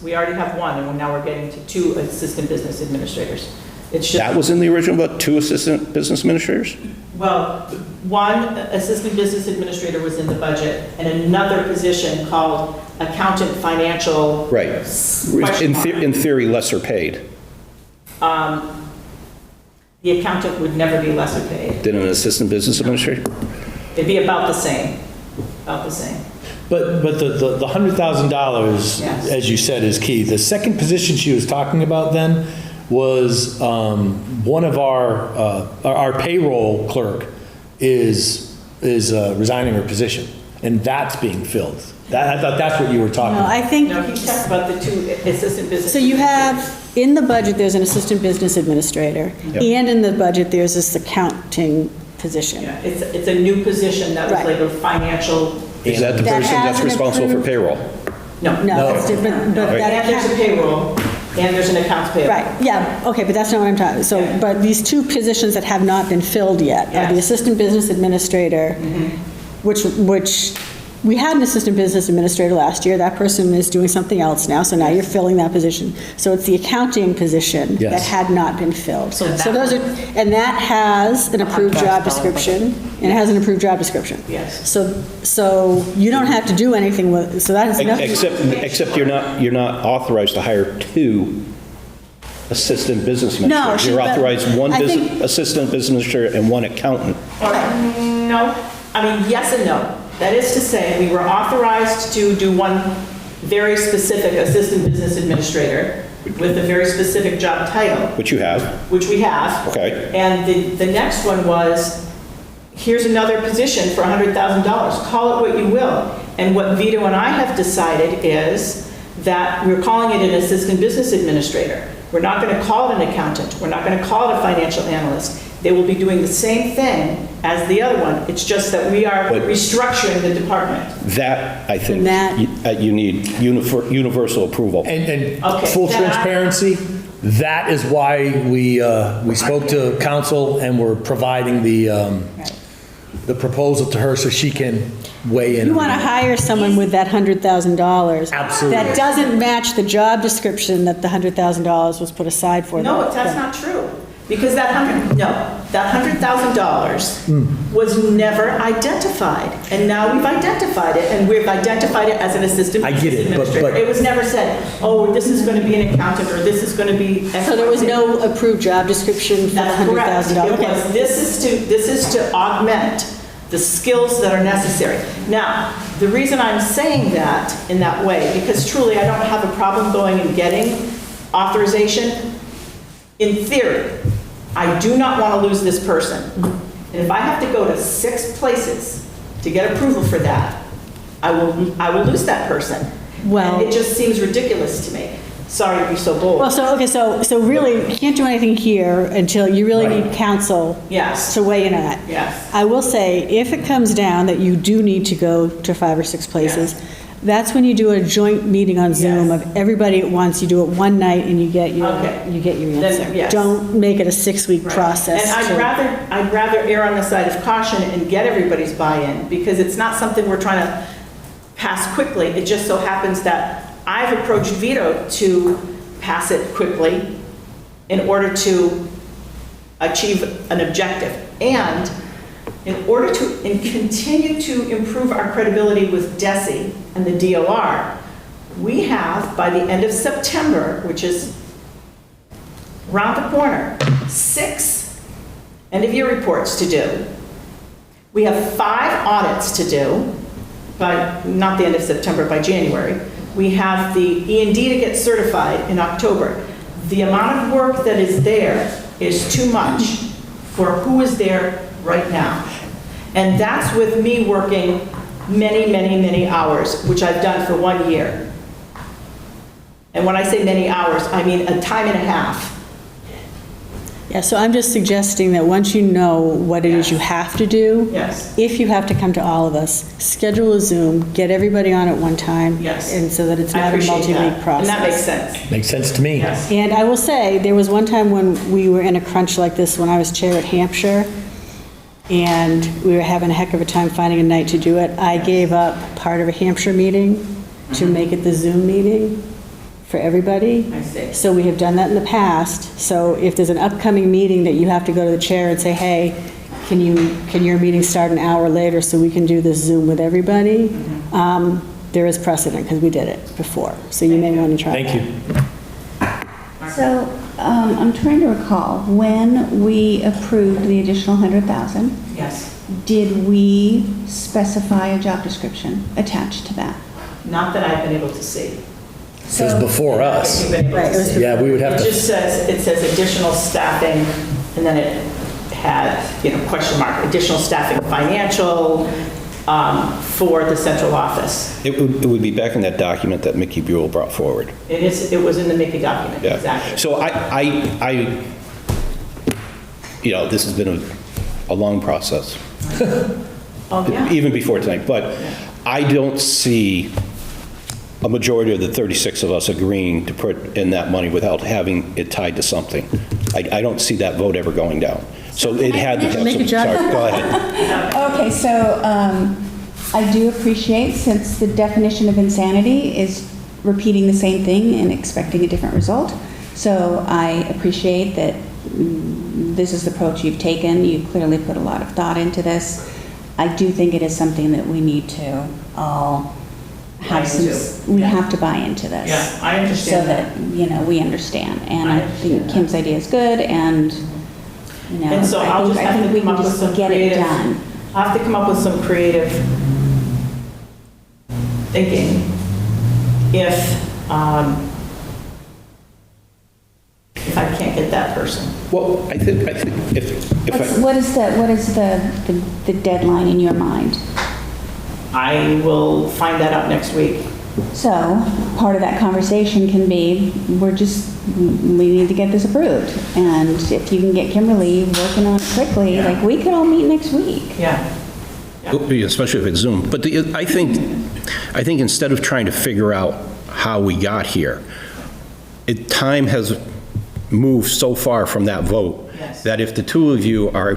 We already have one, and now we're getting to 2 assistant business administrators. It's just. That was in the original, but 2 assistant business administrators? Well, 1 assistant business administrator was in the budget, and another position called accountant financial. Right. question mark. In theory, lesser paid The accountant would never be lesser paid. than an assistant business administrator? It'd be about the same, about the same. But the $100,000, Yes. as you said, is key. The second position she was talking about then was one of our payroll clerk is resigning her position, and that's being filled. I thought that's what you were talking No, about. I think, No, he's talking about the 2 assistant business. so you have, in the budget, there's an assistant business administrator, Yep. and in the budget, there's this accounting position. Yeah, it's a new position that was Right. like a financial, Is that the That person has that's an responsible for approved- payroll? no. No, that's different, but that And there's a account, payroll, And there's an accounts payable. Right, yeah, okay, but that's not what I'm talking, so, Yeah. but these two positions that have not been filled yet are the Yes. assistant business administrator, which, we had an assistant business administrator last year, that person is doing something else now, so now you're filling that position. So it's the accounting position that Yes. had not been filled. So that those are, and that has an approved job $100,000 description, and it has an approved job description. Yes. So you don't have to do anything with, so that is nothing. Except you're not authorized to hire 2 assistant business administrators. she- You're but authorized 1 I think- assistant business administrator and 1 accountant. No, I mean, yes and no. That is to say, we were authorized to do one very specific assistant business administrator with a very specific job title, Which you have. which we have. Okay. And the next one was, here's another position for $100,000. Call it what you will. And what Vito and I have decided is that we're calling it an assistant business administrator. We're not going to call it an accountant. We're not going to call it a financial analyst. They will be doing the same thing as the other one. It's just that we are But- restructuring the department. That, I think, And that- you need universal approval. And Okay, full then I- transparency, that is why we spoke to council and we're providing the proposal to her so she can weigh in. You want to hire someone with that $100,000. Absolutely. That doesn't match the job description that the $100,000 was put aside for. No, that's not true. Because that $100,000 was never identified. And now we've identified it, and we've identified it as an assistant I get business it, but- administrator. It was never said, oh, this is going to be an accountant, or this is going to be. So there was no approved job description for the That's correct. $100,000? It was, this is to augment the skills that are necessary. Now, the reason I'm saying that in that way, because truly I don't have a problem going and getting authorization. In theory, I do not want to lose this person. And if I have to go to 6 places to get approval for that, I will lose that person. Well- And it just seems ridiculous to me. Sorry to be so bold. Well, so really, you can't do anything here until you really need counsel Yes. to weigh in on that. Yes. I will say, if it comes down that you do need to go to 5 or 6 places, that's when you do a joint meeting on Zoom Yes. of everybody at once. You do it one night and you get your, Okay. Then, answer. yes. Don't make it a 6-week Right. process. And I'd rather err on the side of caution and get everybody's buy-in, because it's not something we're trying to pass quickly. It just so happens that I've approached Vito to pass it quickly in order to achieve an objective. And in order to continue to improve our credibility with DESI and the DOR, we have, by the end of September, which is round the corner, 6 end-of-year reports to do. We have 5 audits to do by, not the end of September, by January. We have the E&D to get certified in October. The amount of work that is there is too much for who is there right now. And that's with me working many, many, many hours, which I've done for 1 year. And when I say many hours, I mean a time and a half. Yeah, so I'm just suggesting that once you know what it is you have to do, Yes. if you have to come to all of us, schedule a Zoom, get everybody on at one time. Yes. And so that it's I not a appreciate multi-week that. process. And that makes sense. Makes sense to me. Yes. And I will say, there was one time when we were in a crunch like this, when I was chair at Hampshire, and we were having a heck of a time finding a night to do it. I gave up part of a Hampshire meeting to make it the Zoom meeting for everybody. I see. So we have done that in the past. So if there's an upcoming meeting that you have to go to the chair and say, hey, can your meeting start an hour later so we can do this Zoom with everybody? There is precedent, because we did it before. So you may want to try that. Thank you. So, I'm trying to recall, when we approved the additional 100,000, Yes. did we specify a job description attached to that? Not that I've been able to see. It was before us. You've been able to Right, it was see. Yeah, we would have It to, just says, additional staffing, and then it had, question mark, additional staffing financial for the central office. It would be back in that document that Mickey Buell brought forward. It was in the Mickey document, Yeah. exactly. So this has been a long process, Oh, yeah. even before tonight, but I don't see a majority of the 36 of us agreeing to put in that money without having it tied to something. I don't see that vote ever going down. So it had to have Make a some, sorry, judgment. go ahead. Okay, so I do appreciate, since the definition of insanity is repeating the same thing and expecting a different result, so I appreciate that this is the approach you've taken. You clearly put a lot of thought into this. I do think it is something that we need to all have we have to buy into this. Yeah, I understand so that, we understand. And I think Kim's idea is good, and, And so I'll just have to come up with some creative, I'll have to come up with some creative thinking if I can't get that person. Well, I think if What is the deadline in your mind? I will find that out next week. So, part of that conversation can be, we need to get this approved. And if you can get Kimberly working on it quickly, like, we could all meet next week. Yeah. especially if it's Zoom. But I think instead of trying to figure out how we got here, time has moved so far from that vote that if the two of you are,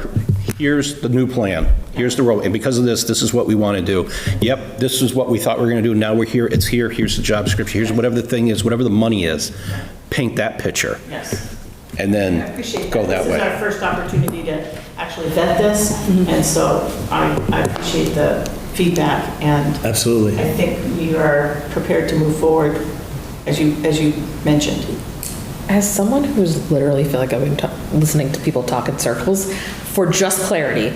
here's the new plan, here's the road, and because of this, this is what we want to do. Yep, this is what we thought we were going to do. Now we're here, it's here, here's the job description, here's whatever the thing is, whatever the money is, paint that picture. Yes. And then go that way. This is our first opportunity to actually vet this, and so I appreciate the feedback, and Absolutely. I think we are prepared to move forward, as you mentioned. As someone who's literally feel like I've been listening to people talk in circles, for just clarity,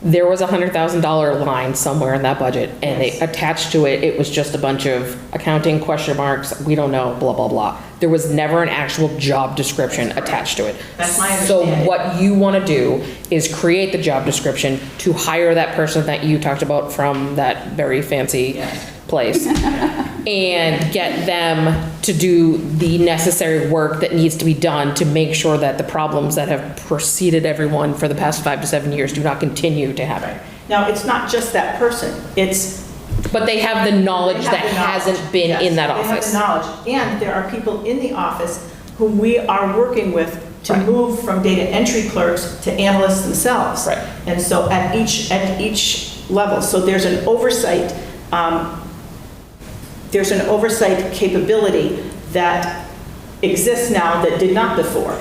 there was a $100,000 line somewhere in that budget, and they attached to it, it was just a bunch of accounting question marks, we don't know, blah, blah, blah. There was never an actual job description attached to it. That's my So understanding. what you want to do is create the job description to hire that person that you talked about from that very fancy place, and get them to do the necessary work that needs to be done to make sure that the problems that have preceded everyone for the past 5 to 7 years do not continue to happen. Now, it's not just that person, But they have the knowledge that hasn't been in that office. They have the knowledge, and there are people in the office whom we are working with to move from data entry clerks to analysts themselves. Right. And so at each level, so there's an oversight, capability that exists now that did not before.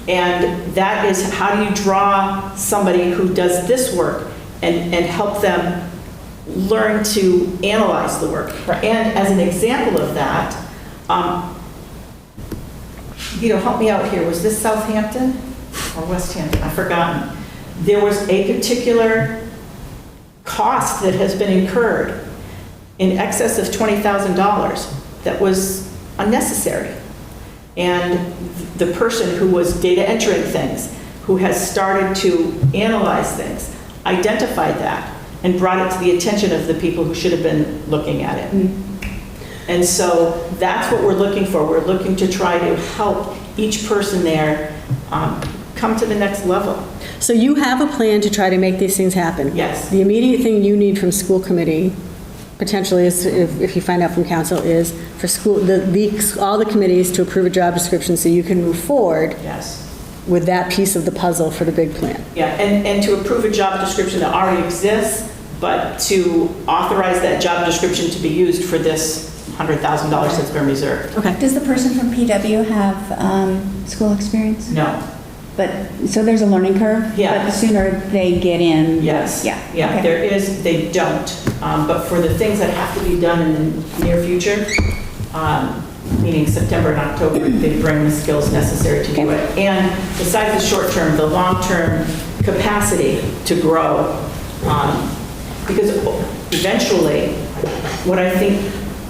And that is, how do you draw somebody who does this work and help them learn to analyze the work. Right. And as an example of that, help me out here, was this Southampton or Westhampton? I've forgotten. There was a particular cost that has been incurred in excess of $20,000 that was unnecessary. And the person who was data entering things, who has started to analyze things, identified that and brought it to the attention of the people who should have been looking at it. And so that's what we're looking for. We're looking to try to help each person there come to the next level. So you have a plan to try to make these things happen? Yes. The immediate thing you need from school committee, potentially, is, if you find out from council, is for all the committees to approve a job description so you can move forward Yes. with that piece of the puzzle for the big plan. Yeah, and to approve a job description that already exists, but to authorize that job description to be used for this $100,000 that's been reserved. Okay. Does the person from PW have school experience? No. But, so there's a learning curve? Yeah. But the sooner they get in? Yes. Yeah. Yeah, okay. there is, they don't. But for the things that have to be done in the near future, meaning September and October, they bring the skills necessary to do it. And besides the short term, the long term capacity to grow. Because eventually, what I think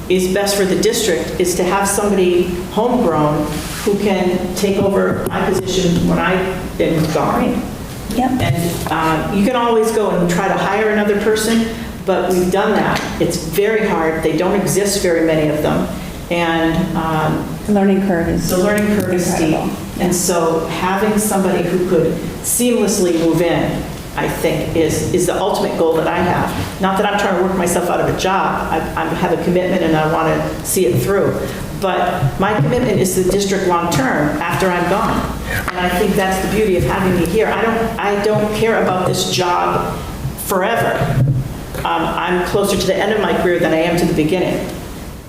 is best for the district is to have somebody homegrown who can take over my position when I've been gone. Yep. And you can always go and try to hire another person, but we've done that. It's very hard. They don't exist, very many of them. And The learning curve is the learning curve is steep. incredible. And so having somebody who could seamlessly move in I think, is the ultimate goal that I have. Not that I'm trying to work myself out of a job. I have a commitment and I want to see it through. But my commitment is to the district long-term after I'm gone. And I think that's the beauty of having me here. I don't care about this job forever. I'm closer to the end of my career than I am to the beginning.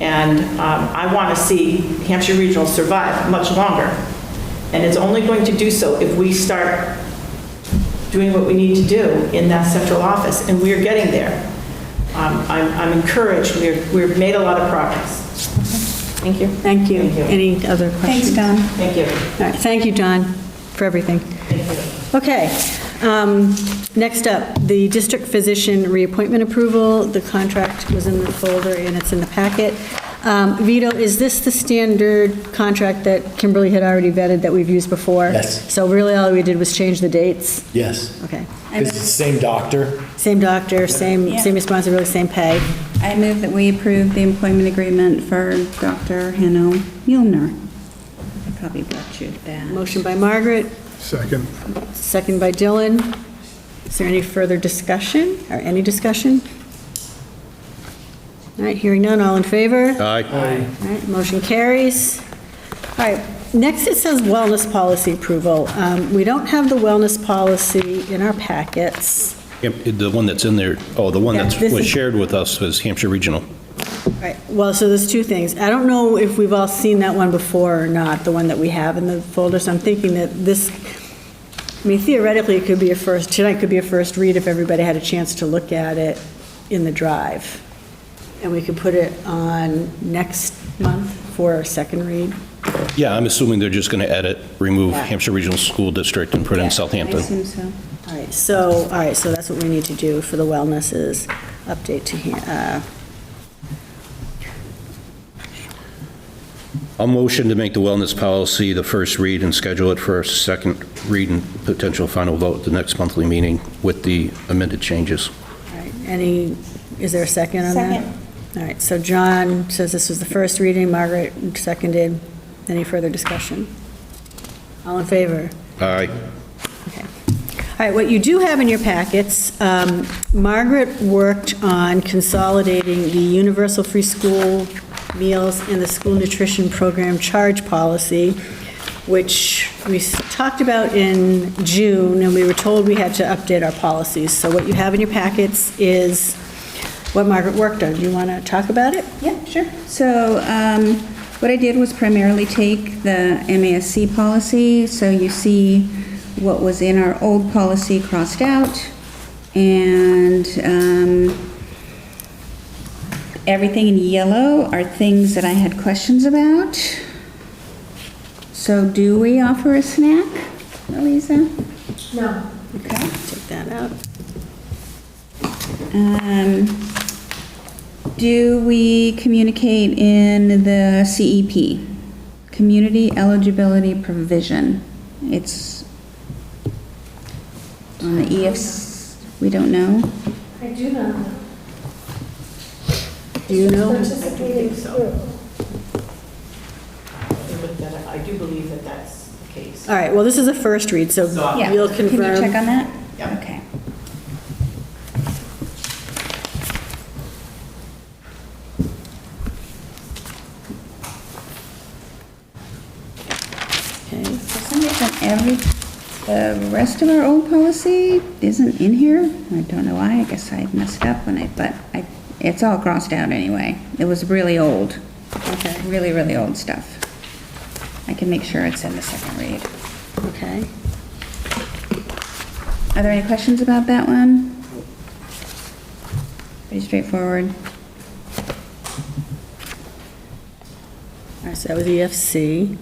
And I want to see Hampshire Regional survive much longer. And it's only going to do so if we start doing what we need to do in that central office, and we're getting there. I'm encouraged. We've made a lot of progress. Thank you. Thank you. Any other questions? Thanks, Don. Thank you. All right, thank you, John, for everything. Okay, next up, the district physician reappointment approval. The contract was in the folder and it's in the packet. Vito, is this the standard contract that Kimberly had already vetted that we've used before? Yes. So really all we did was change the dates? Yes. Okay. Because it's the same doctor. Same doctor, same responsibility, same pay. I move that we approve the employment agreement for Dr. Hanno Muehlner. I probably butchered that. Motion by Margaret, Second. second by Dylan. Is there any further discussion, or any discussion? All right, hearing none, all in favor? Aye. All right, motion carries. All right, next it says wellness policy approval. We don't have the wellness policy in our packets. Yep, the one that's in there, the one Yeah, that this was is- shared with us was Hampshire Regional. Right, well, so there's two things. I don't know if we've all seen that one before or not, the one that we have in the folder, so I'm thinking that this, I mean, theoretically, it could be tonight could be a first read if everybody had a chance to look at it in the drive. And we could put it on next month for a second read. Yeah, I'm assuming they're just going to edit, remove Yeah. Hampshire Regional School District and put in I Southampton. assume so. All right, so that's what we need to do for the wellness is update to, I'll motion to make the wellness policy the first read and schedule it for a second read and potential final vote at the next monthly meeting with the amended changes. all right, is there a second on that? Second. All right, so John says this was the first reading, Margaret seconded. Any further discussion? All in favor? Aye. Okay. All right, what you do have in your packets, Margaret worked on consolidating the universal free school meals and the school nutrition program charge policy, which we talked about in June, and we were told we had to update our policies. So what you have in your packets is what Margaret worked on. Do you want to talk about it? Yeah, sure. So what I did was primarily take the MASC policy, so you see what was in our old policy crossed out, and everything in yellow are things that I had questions about. So do we offer a snack, Elisa? No. Okay. Take that out. Do we communicate in the CEP, Community Eligibility Provision? It's on the EFs, we don't know. I do not know. Do you know? Participating through. I do believe that that's the case. All right, well, this is a first read, so Yeah. you'll Can you confirm. check on that? Yeah. Okay. Okay. For some reason, the rest of our old policy isn't in here. I don't know why. I guess I messed up it's all crossed out anyway. It was really old. Okay. Really, really old stuff. I can make sure it's in the second read. Okay. Are there any questions about that one? Pretty straightforward. All right, so that was EFC.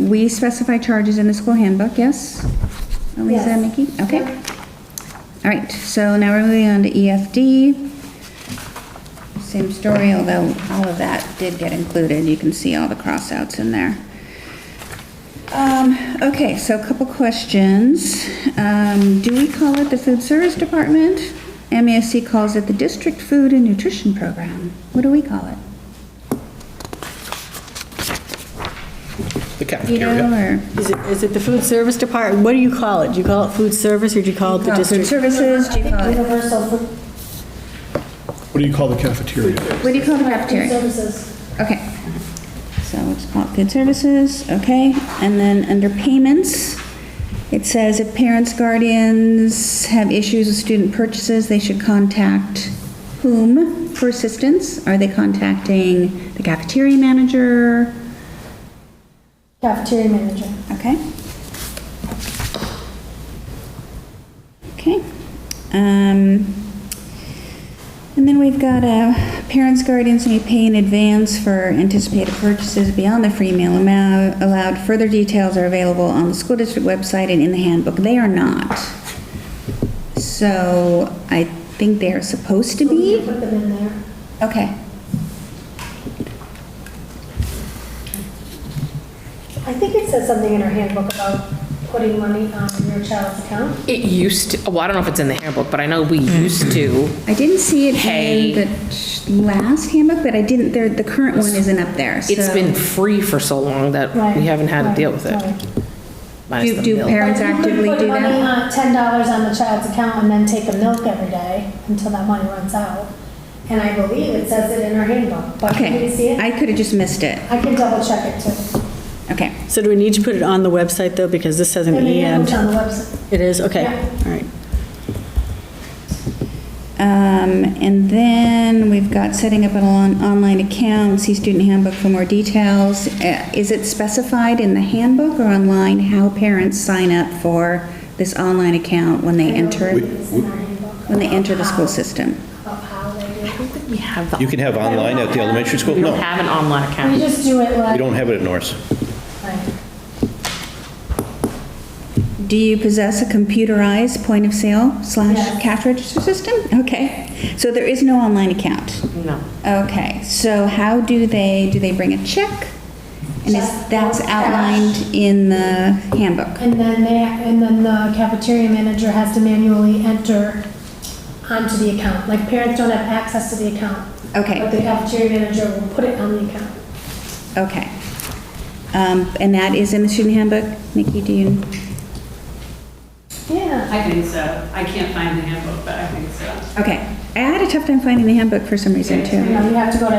We specify charges in the school handbook, yes? Elisa and Yes. Mickey? Okay. All right, so now we're moving on to EFD. Same story, although all of that did get included. You can see all the crossouts in there. Okay, so a couple questions. Do we call it the food service department? MASC calls it the district food and nutrition program. What do we call it? cafeteria. Or Is it the food service department? What do you call it? Do you call it food service or do you call it the food district? services? Do you call it? Universal food What do you call the cafeteria? What do you call the cafeteria? services. Okay. So let's call it food services, okay? And then under payments, it says if parents, guardians have issues with student purchases, they should contact whom for assistance? Are they contacting the cafeteria manager? Cafeteria manager. Okay. Okay. And then we've got parents, guardians may pay in advance for anticipated purchases beyond the free meal amount allowed. Further details are available on the school district website and in the handbook. They are not. So I think they are supposed to We be. can put them in there. Okay. I think it says something in our handbook about putting money on your child's account. It used to, well, I don't know if it's in the handbook, but I know we used to. I didn't see it Hey. in the last handbook, but I didn't, the current one isn't up there. It's so- been free for so long that Right, we haven't had to right, deal with it. right. Minus the Do milk. parents But you could actively put do money that? on $10 on the child's account and then take a milk every day until that money runs out. And I believe it says it in our handbook, but can you see Okay, it? I could have just missed it. I can double check it too. Okay. So do we need to put it on the website though, because this says an And the E handbook's and? on the website. It is, okay, Yeah. all right. And then we've got setting up an online account, see student handbook for more details. Is it specified in the handbook or online how parents sign up for this online account when they enter, It's in our handbook. when they enter the school system? About how they do it. We have the. You can have online at the elementary school? We don't No, have an online We account. just do it like. we don't have it at Norris. Right. Do you possess a computerized point of sale / Yes. cash register system? Okay, so there is no online account. No. Okay, so how do they bring a check? And is, Check. that's Cash. outlined in the handbook? And then the cafeteria manager has to manually enter onto the account. Like parents don't have access to the account. Okay. But the cafeteria manager will put it on the account. Okay. And that is in the student handbook? Nikki, do you? Yeah. I think so. I can't find the handbook, but I think so. Okay. I had a tough time finding the handbook for some reason You too. know, you have to go to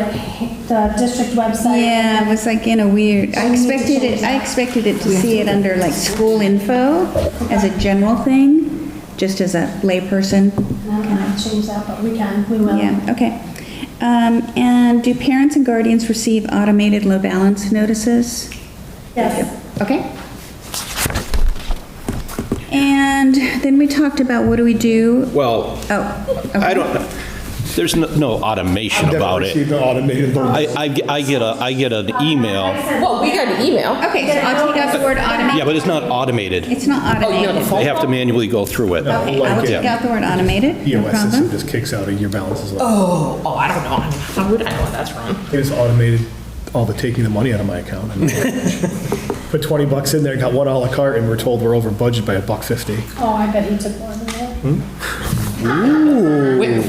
the district website. Yeah, it was like in a weird, I expected it to see it under like school info as a general thing, just as a layperson. I don't know how to change that, but we will. Yeah, okay. And do parents and guardians receive automated low balance notices? Yes. Okay. And then we talked about what do we do? Well, Oh, okay. I don't, there's no automation about it. Received an automated notice. I get an email. Well, we got an email. Okay, so I'll take out the word Yeah, automated. but it's not automated. It's not Oh, you know, the automated. phone They have to call? manually go through it. Okay, I will take out the word automated, no EOS system problem. just kicks out your balances. Oh, I don't know. How would I know that's wrong? It just automated all the taking the money out of my account. Put $20 in there, got one a la carte, and we're told we're over budget by $1.50. Oh, I bet he took more than that.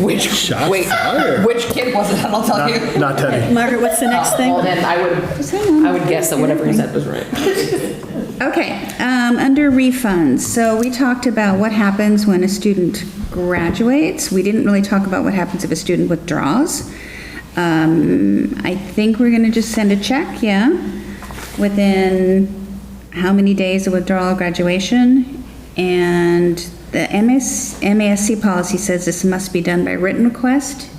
Which fired. which kid was it? I'll tell you. Not Teddy. Margaret, what's the next thing? Well, then I would guess that whatever he said was right. Okay, under refunds, so we talked about what happens when a student graduates. We didn't really talk about what happens if a student withdraws. I think we're gonna just send a check, yeah? Within how many days of withdrawal graduation? And the MASC policy says this must be done by written request.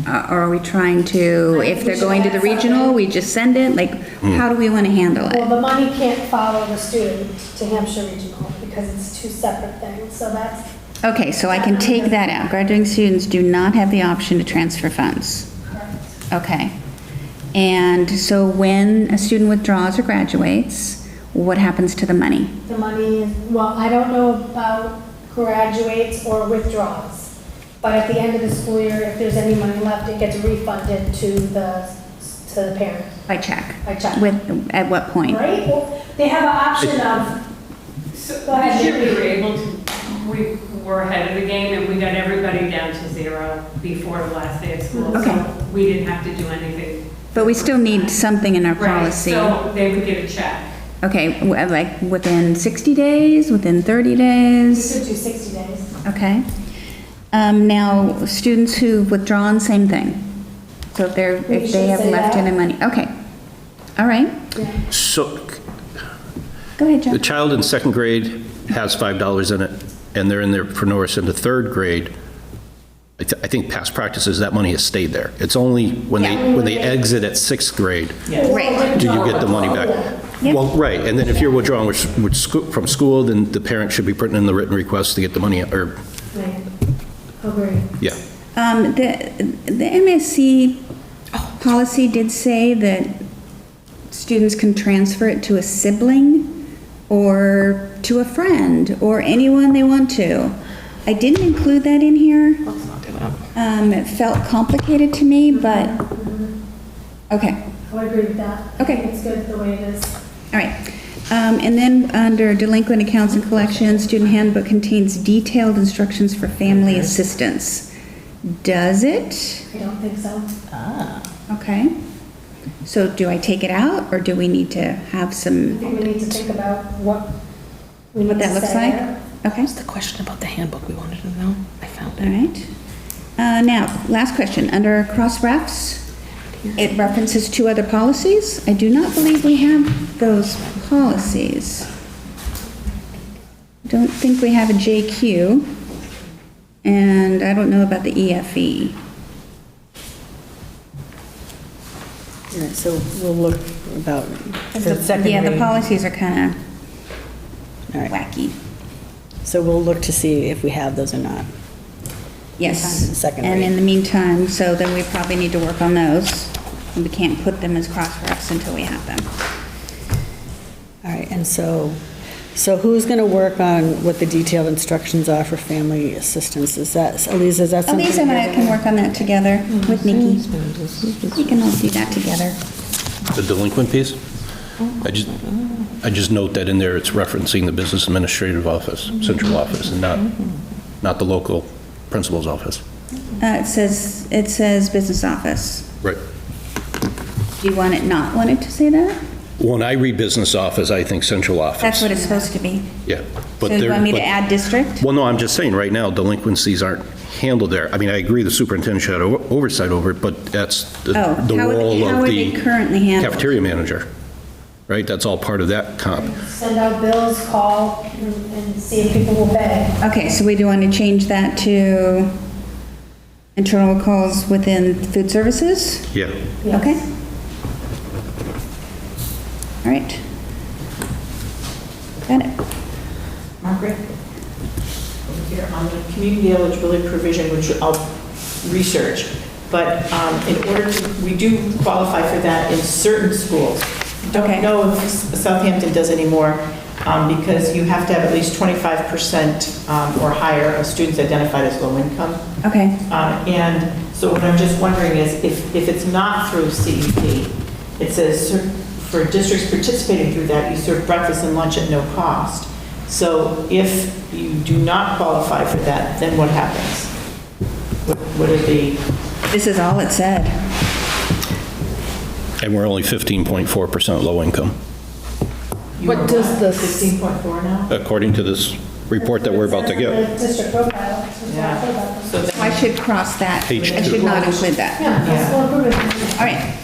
Or are we trying to, if they're going to the regional, we just send it? Like, how do we want to handle Well, it? the money can't follow the student to Hampshire Regional because it's two separate things, so that's. Okay, so I can take that out. Graduating students do not have the option to transfer funds. Correct. Okay. And so when a student withdraws or graduates, what happens to the money? The money is, well, I don't know about graduates or withdraws, but at the end of the school year, if there's any money left, it gets refunded to the parent, By check? by check. At what point? Right? Well, they have an option of, So Go ahead, this year we Nikki. were able to, we were ahead of the game and we got everybody down to 0 before the last day of school. Okay. So we didn't have to do anything But we still need something in our Right, policy. so they would get a check. Okay, like within 60 days, within 30 days? We could do 60 days. Okay. Now, students who've withdrawn, same thing. So if We they should have say left that. any money, okay. All right, So go ahead, the John. child in second grade has $5 in it, and they're in there for Norris into third grade. I think past practice is that money has stayed there. It's only when they exit at sixth grade Right. do you get the money back. Yep. Well, right, and then if you're withdrawing from school, then the parent should be putting in the written request to get the money, or, Right. Agree. yeah. The MSC policy did say that students can transfer it to a sibling or to a friend or anyone they want to. I didn't include that in here. It felt complicated to me, but, okay, I would agree with that. Okay. I think it's good the way it is. all right. And then under delinquent accounts and collections, student handbook contains detailed instructions for family assistance. Does it? I don't think so. Okay. So do I take it out, or do we need to have I some, think we need to think about what we need what that to looks say like? there. Okay, The question about the handbook we wanted to know, I found all right. Now, last question. Under cross-refs, it references two other policies. I do not believe we have those policies. Don't think we have a JQ, and I don't know about the EFE. All right, so we'll look about, for the second Yeah, the read. policies are kind All of right, wacky. so we'll look to see if we have those or not. Yes. Second And read. in the meantime, so then we probably need to work on those. And we can't put them as cross-refs until we have them. All right, and so who's going to work on what the detailed instructions are for family assistance? Is that, Elise, is that something? Elise and I you're can gonna- work on that together with Nikki. We can all do that together. The delinquent piece? I just note that in there, it's referencing the business administrative office, central office, and not the local principal's office. It says business office. Right. Do you want it to say that? When I read business office, I think central office. That's what it's supposed to be. Yeah. So you want me to add district? Well, no, I'm just saying, right now, delinquencies aren't handled there. I mean, I agree the superintendent should have oversight over it, but that's the Oh, how role are of they the currently handled? cafeteria manager, right? That's all part of that comp. Send out bills, call, and see if people will pay. Okay, so we do want to change that to internal calls within food services? Yeah. Okay. All right. Got it. Margaret? Over here on the community eligibility provision, which I'll research, but in order to, we do qualify for that in certain schools. Okay. Don't know if Southampton does anymore, because you have to have at least 25% or higher of students identified as low income. Okay. And so what I'm just wondering is, if it's not through CEP, it says for districts participating through that, you serve breakfast and lunch at no cost. So if you do not qualify for that, then what happens? What are the, This is all it said. And we're only 15.4% low income, you What are does what, the- 16.4 now? according to this report that we're about to get. The district profile, that's what I put about them. So then- I should cross that. Page I two. should not include that. Yeah, that's what I'm putting. All right.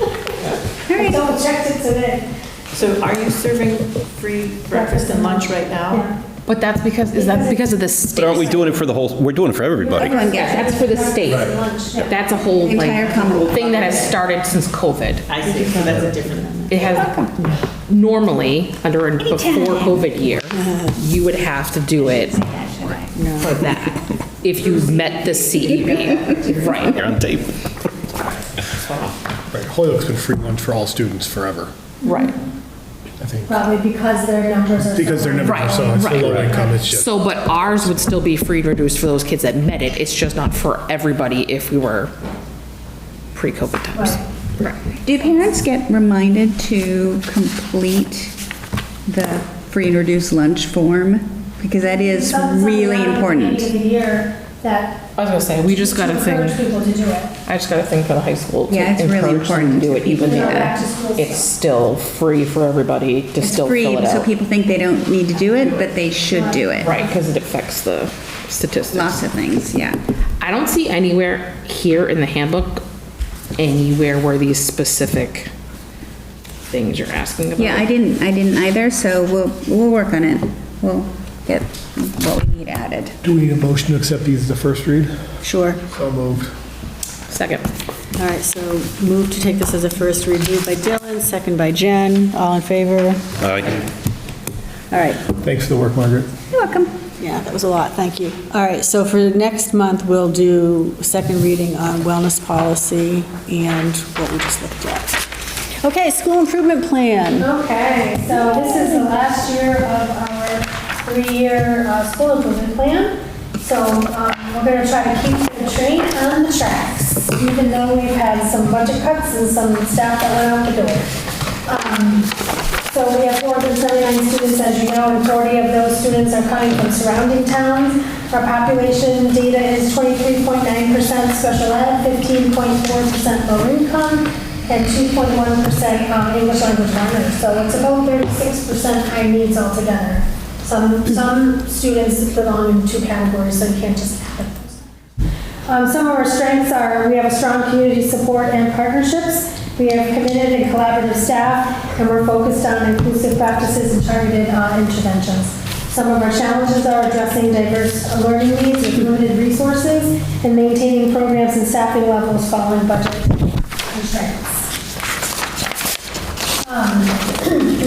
All I right. double checked it today. So are you serving free breakfast and lunch right now? Yeah. But that's because, is that because of the But aren't we state? doing it for the whole, we're doing it for everybody? Everyone gets it. That's for the state. Lunch, yeah. That's a whole, Entire like, Commonwealth. thing that has started since COVID. I see, so that's a different. It has, normally, under a before COVID year, you would have to do it for that, if you met the CEP. Right. You're on tape. Right, Holyoke's been free lunch for all students forever, Right. I think. Probably because their numbers are. Because their numbers are so, it's the Right, low right. income, it's just. So, but ours would still be free and reduced for those kids that met it. It's just not for everybody if we were pre-COVID times. Right. Do parents get reminded to complete the free and reduced lunch form? Because that is Something's really around important. At the end of the year, that. I was gonna say, we just got a to thing. encourage people to do it. I just got a thing for the high school to Yeah, it's really encourage them important to do it, even Yeah, though back to school it's stuff. still free for everybody to It's still free, fill it so out. people think they don't need to do it, but they should do it. Right, because it affects the statistics. Lots of things, yeah. I don't see anywhere here in the handbook, anywhere where these specific things you're asking about. Yeah, I didn't either, so we'll work on it. We'll get what we need added. Do we need a motion to accept these as the first read? Sure. So moved. Second. All right, so move to take this as a first read, moved by Dylan, second by Jen, all in favor? Aye. All right, Thanks for the work, Margaret. You're welcome. yeah, that was a lot, thank you. All right, so for next month, we'll do second reading on wellness policy and what we just looked at. Okay, school improvement plan. Okay, so this is the last year of our three-year school improvement plan. So we're going to try to keep the train on the tracks, even though we've had some budget cuts and some staff that went out the door. So we have 479 students, as you know, and 40 of those students are coming from surrounding towns. Our population data is 23.9% special ed, 15.4% low income, and 2.1% English language learners. So it's about 36% high needs altogether. Some students belong in two categories, so you can't just have those. Some of our strengths are we have a strong community support and partnerships. We have committed and collaborative staff, and we're focused on inclusive practices and targeted interventions. Some of our challenges are addressing diverse learning needs with limited resources and maintaining programs and staffing levels following budget constraints.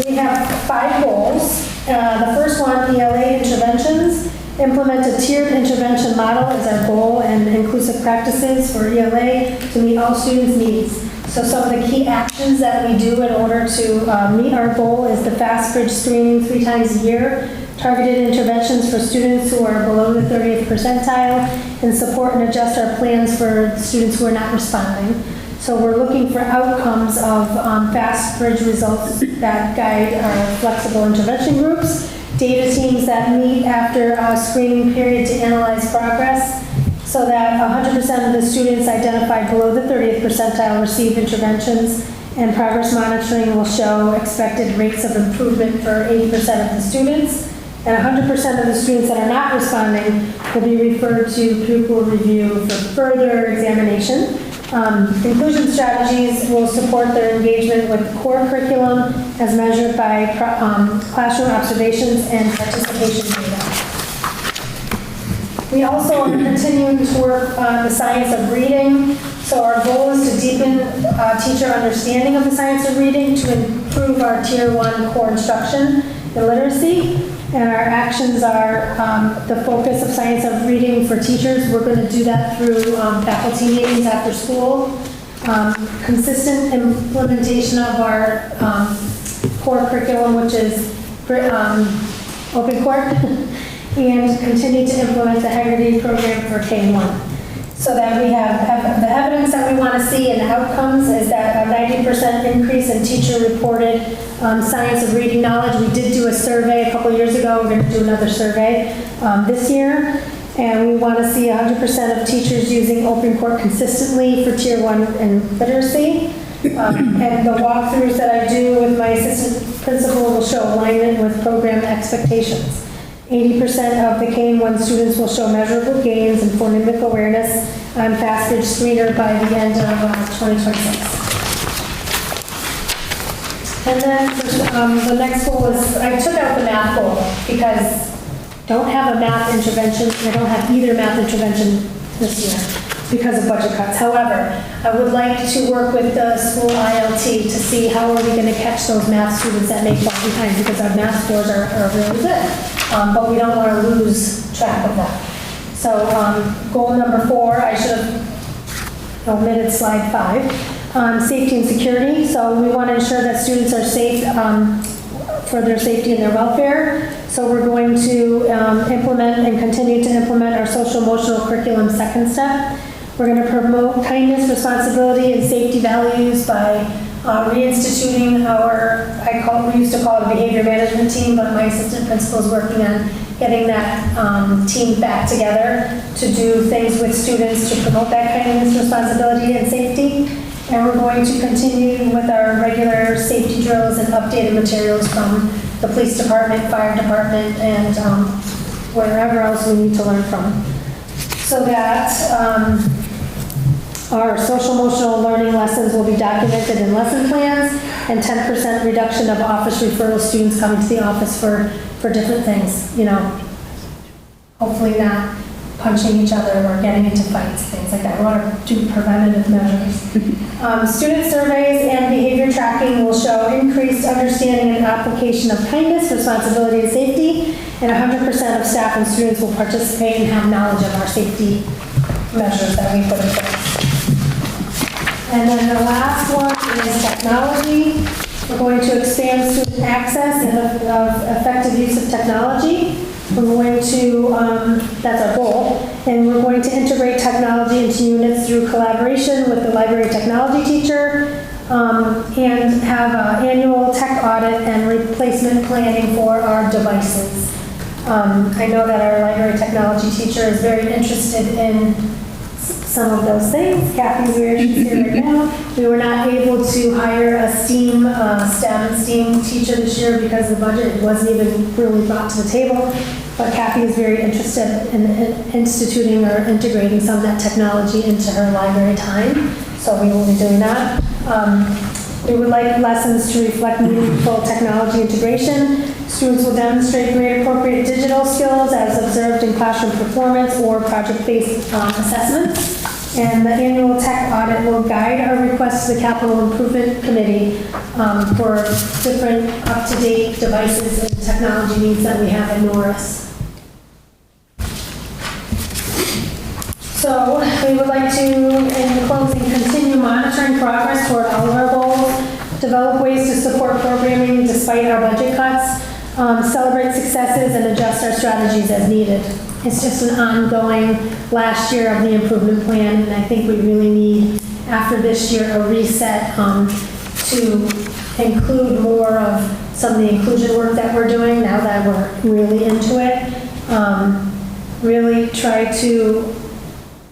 We have 5 goals. The first one, ELA interventions. Implement a tiered intervention model is our goal, and inclusive practices for ELA to meet all students' needs. So some of the key actions that we do in order to meet our goal is the fast bridge screening 3 times a year, targeted interventions for students who are below the 30th percentile, and support and adjust our plans for students who are not responding. So we're looking for outcomes of fast bridge results that guide our flexible intervention groups, data teams that meet after a screening period to analyze progress, so that 100% of the students identified below the 30th percentile receive interventions, and progress monitoring will show expected rates of improvement for 80% of the students, and 100% of the students that are not responding will be referred to pupil review for further examination. Inclusion strategies will support their engagement with core curriculum as measured by classroom observations and participation data. We also are continuing to work on the science of reading. So our goal is to deepen teacher understanding of the science of reading to improve our Tier 1 core instruction and literacy. And our actions are the focus of science of reading for teachers. We're going to do that through faculty meetings after school, consistent implementation of our core curriculum, which is open court, and continue to implement the Haggerty program for K-1. So that we have the evidence that we want to see and the outcomes is that a 90% increase in teacher-reported science of reading knowledge. We did do a survey a couple years ago. We're going to do another survey this year. And we want to see 100% of teachers using open court consistently for Tier 1 in literacy. And the walkthroughs that I do with my assistant principal will show alignment with program expectations. 80% of the K-1 students will show measurable gains in phonemic awareness on fast bridge screener by the end of 2026. And then the next goal is, I took out the math goal because don't have a math intervention, I don't have either math intervention this year because of budget cuts. However, I would like to work with the school ILT to see how are we going to catch those math students that may fall behind, because our math scores are really good. But we don't want to lose track of that. So goal number 4, I should have omitted slide 5, safety and security. So we want to ensure that students are safe for their safety and their welfare. So we're going to implement and continue to implement our social emotional curriculum second step. We're going to promote kindness, responsibility, and safety values by reinstituting our, we used to call it a behavior management team, but my assistant principal is working on getting that team back together to do things with students to promote that kindness, responsibility, and safety. And we're going to continue with our regular safety drills and updated materials from the police department, fire department, and wherever else we need to learn from. So that our social emotional learning lessons will be documented in lesson plans, and 10% reduction of office referral students coming to the office for different things, you know, hopefully not punching each other or getting into fights, things like that. We want to do preventative measures. Student surveys and behavior tracking will show increased understanding and application of kindness, responsibility, and safety, and 100% of staff and students will participate and have knowledge of our safety measures that we put in place. And then the last one is technology. We're going to expand student access and effective use of technology. We're going to, that's our goal, and we're going to integrate technology into units through collaboration with the library technology teacher, and have an annual tech audit and replacement planning for our devices. I know that our library technology teacher is very interested in some of those things. Kathy's very interested right now. We were not able to hire a STEM and STEAM teacher this year because the budget wasn't even really brought to the table. But Kathy is very interested in instituting or integrating some of that technology into her library time. So we will be doing that. We would like lessons to reflect meaningful technology integration. Students will demonstrate grade appropriate digital skills as observed in classroom performance or project-based assessments. And the annual tech audit will guide our requests to the Capital Improvement Committee for different up-to-date devices and technology needs that we have in Norris. So we would like to, in closing, continue monitoring progress toward all of our goals, develop ways to support programming despite our budget cuts, celebrate successes, and adjust our strategies as needed. It's just an ongoing last year of the improvement plan, and I think we really need, after this year, a reset to include more of some of the inclusion work that we're doing now that we're really into it. Really try to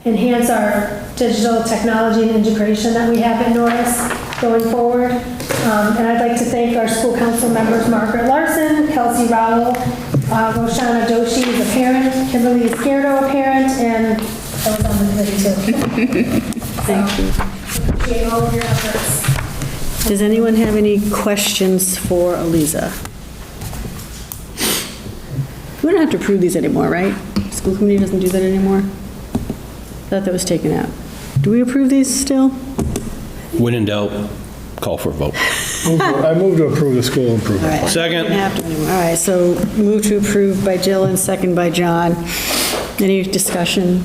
enhance our digital technology and integration that we have in Norris going forward. And I'd like to thank our school council members, Margaret Larson, Kelsey Rowell, Roshana Doshi is a parent, Kimberly Izquierdo a parent, and I was on the committee too. Thank you. Appreciate all of your efforts. Does anyone have any questions for Aliza? We don't have to approve these anymore, right? School committee doesn't do that anymore? Thought that was taken out. Do we approve these still? When in doubt, call for a vote. I move to approve the school improvement. All right. Second. We don't have to anymore. All right, so move to approve by Jill and second by John. Any discussion?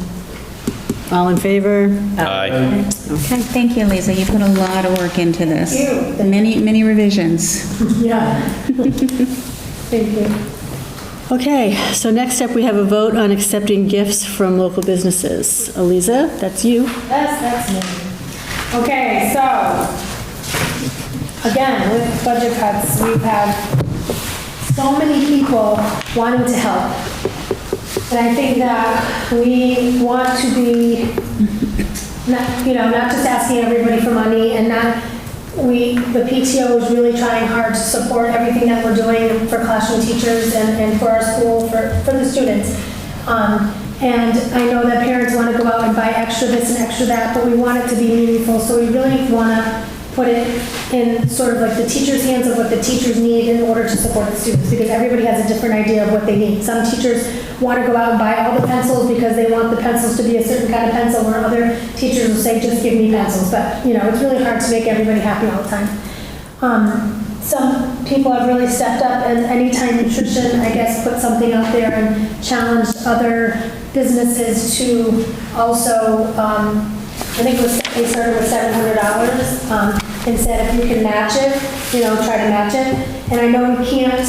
All in favor? Aye. Okay. Thank you, Lisa. You put a lot of work into this. Thank you. Many revisions. Yeah. Thank you. Okay, so next up, we have a vote on accepting gifts from local businesses. Aliza, that's you. That's me. Okay, so, again, with budget cuts, we've had so many people wanting to help. And I think that we want to be, not just asking everybody for money, and the PTO is really trying hard to support everything that we're doing for classroom teachers and for our school, for the students. And I know that parents want to go out and buy extra this and extra that, but we want it to be meaningful, so we really want to put it in sort of like the teacher's hands of what the teachers need in order to support the students, because everybody has a different idea of what they need. Some teachers want to go out and buy all the pencils because they want the pencils to be a certain kind of pencil, where other teachers will say, just give me pencils. But, it's really hard to make everybody happy all the time. Some people have really stepped up, and Anytime Nutrition, I guess, put something out there and challenged other businesses to also, I think they started with $700, and said if you can match it, try to match it. And I know you can't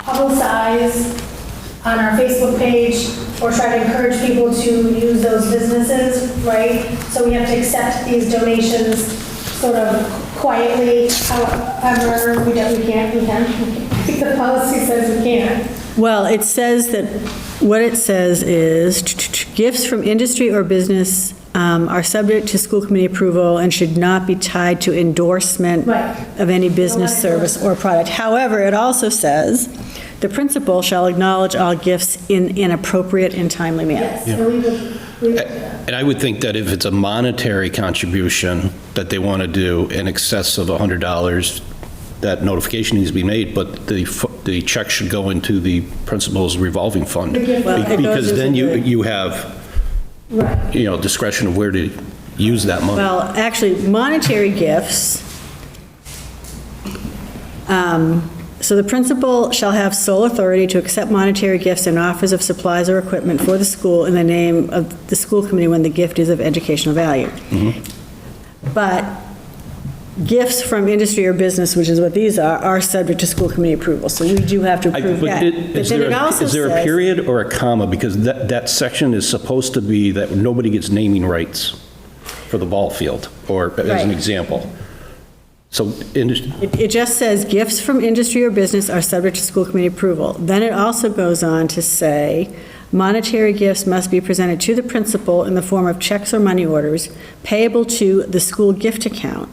publicize on our Facebook page or try to encourage people to use those businesses, right? So we have to accept these donations sort of quietly, however, we can't, the policy says we can't. Well, it says that, what it says is, gifts from industry or business are subject to school committee approval and should not be tied to endorsement Right. of any business, service, or product. However, it also says, the principal shall acknowledge all gifts in an appropriate and timely manner. Yes, so we would, And I would think that if it's a monetary contribution that they want to do in excess of $100, that notification needs to be made, but the check should go into the principal's revolving fund. Well, it goes Because then into the- you have, right. discretion of where to use that money. Well, actually, monetary gifts, so the principal shall have sole authority to accept monetary gifts and offers of supplies or equipment for the school in the name of the school committee when the gift is of educational value. But gifts from industry or business, which is what these are subject to school committee approval, so we do have to approve that. But then it also Is there a says- period or a comma? Because that section is supposed to be that nobody gets naming rights for the ball field, or as an Right. example. So, It just says gifts from industry or business are subject to school committee approval. Then it also goes on to say, monetary gifts must be presented to the principal in the form of checks or money orders payable to the school gift account,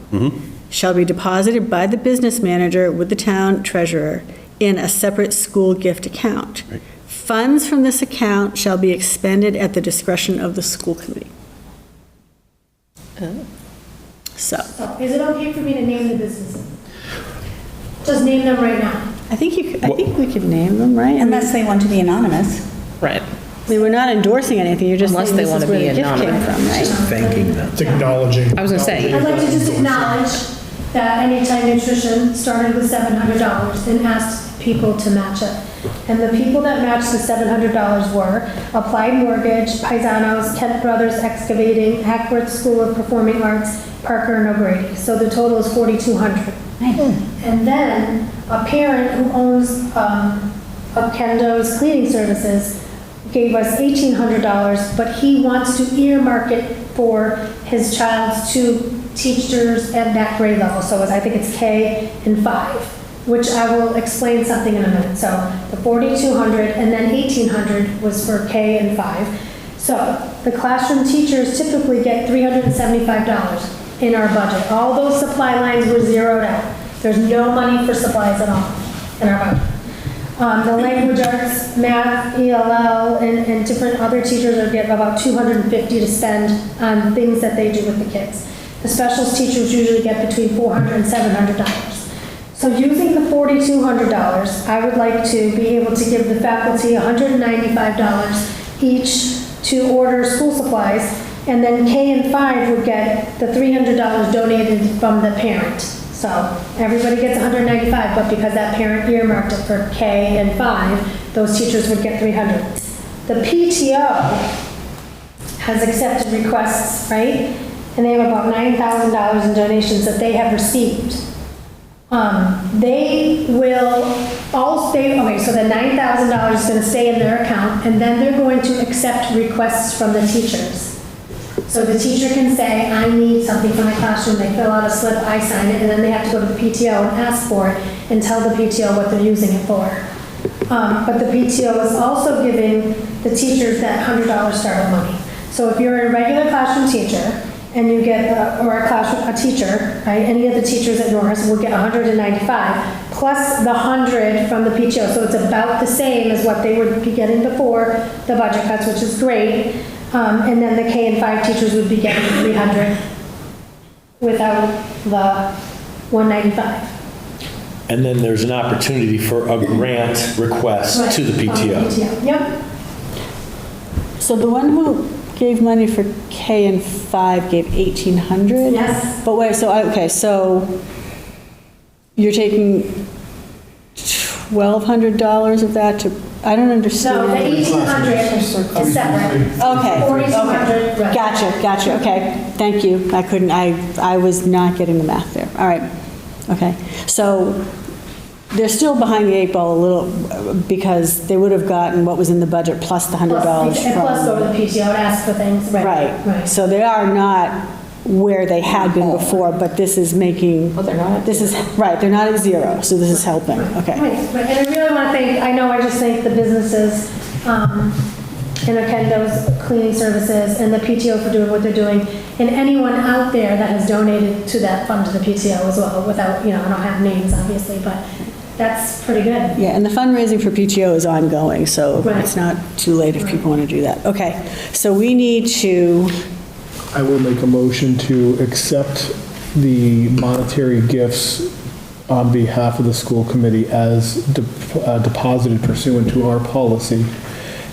shall be deposited by the business manager with the town treasurer in a separate school gift account. Funds from this account shall be expended at the discretion of the school committee. So, So is it okay for me to name the businesses? Just name them right now. I think we could name them, right? I mean, Unless they want to be anonymous. Right. we're not endorsing anything, you're just Unless saying they this wanna is where be the gift came anonymous. from, right? Thanking them. It's acknowledging. I was gonna say, I'd like to just acknowledge that Anytime Nutrition started with $700 and asked people to match it. And the people that matched the $700 were Applied Mortgage, Paisanos, Kent Brothers Excavating, Hackworth School of Performing Arts, Parker and O'Grady. So the total is $4,200. And then a parent who owns of Kendo's Cleaning Services gave us $1,800, but he wants to earmark it for his child's two teachers at that grade level. So I think it's K and 5, which I will explain something in a minute. So the $4,200 and then $1,800 was for K and 5. So the classroom teachers typically get $375 in our budget. All those supply lines were zeroed out. There's no money for supplies at all in our budget. The language arts, math, ELL, and different other teachers are getting about $250 to spend on things that they do with the kids. The specials teachers usually get between $400 and $700. So using the $4,200, I would like to be able to give the faculty $195 each to order school supplies, and then K and 5 would get the $300 donated from the parent. So everybody gets $195, but because that parent earmarked it for K and 5, those teachers would get $300. The PTO has accepted requests, right? And they have about $9,000 in donations that they have received. They will all stay, okay, so the $9,000 is going to stay in their account, and then they're going to accept requests from the teachers. So the teacher can say, I need something for my classroom, they fill out a slip, I sign it, and then they have to go to the PTO and ask for it and tell the PTO what they're using it for. But the PTO is also giving the teachers that $100 startup money. So if you're a regular classroom teacher and you get, or a teacher, right, any of the teachers at Norris will get $195 plus the $100 from the PTO. So it's about the same as what they would be getting before the budget cuts, which is great. And then the K and 5 teachers would be getting $300 without the $195. And then there's an opportunity for a grant request to the PTO. Yep. So the one who gave money for K and 5 gave $1,800? Yes. But wait, so you're taking $1,200 of that to, I don't understand. No, the $1,800 is separate. Okay, $4,200, okay. right. Gotcha, okay, thank you. I was not getting the math there. All right, okay. So they're still behind the 8 ball a little because they would have gotten what was in the budget plus the $100 And plus go to from. the PTO to ask for things. Right, so they are not where they had been before, but this is making, But they're not at this is, right, they're not at zero, so this is helping, okay. Right, but- and I really want to thank, I know I just thanked the businesses, and Kendo's cleaning services and the PTO for doing what they're doing, and anyone out there that has donated to that fund to the PTO as well, without, I don't have names obviously, but that's pretty good. Yeah, and the fundraising for PTO is ongoing, so Right. it's not too late if people want to do that. Okay, so we need to, I will make a motion to accept the monetary gifts on behalf of the school committee as deposited pursuant to our policy,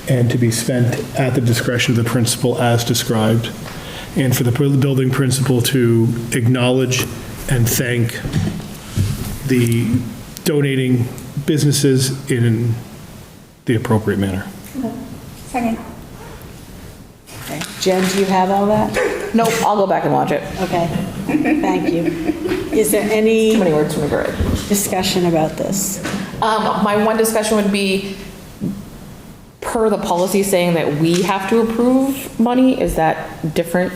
and to be spent at the discretion of the principal as described, and for the building principal to acknowledge and thank the donating businesses in the appropriate manner. Second. okay. Jen, do you have all that? Nope, I'll go back and watch it. Okay, thank you. Is there Too any many words from the grid. discussion about this? My one discussion would be, per the policy saying that we have to approve money, is that different?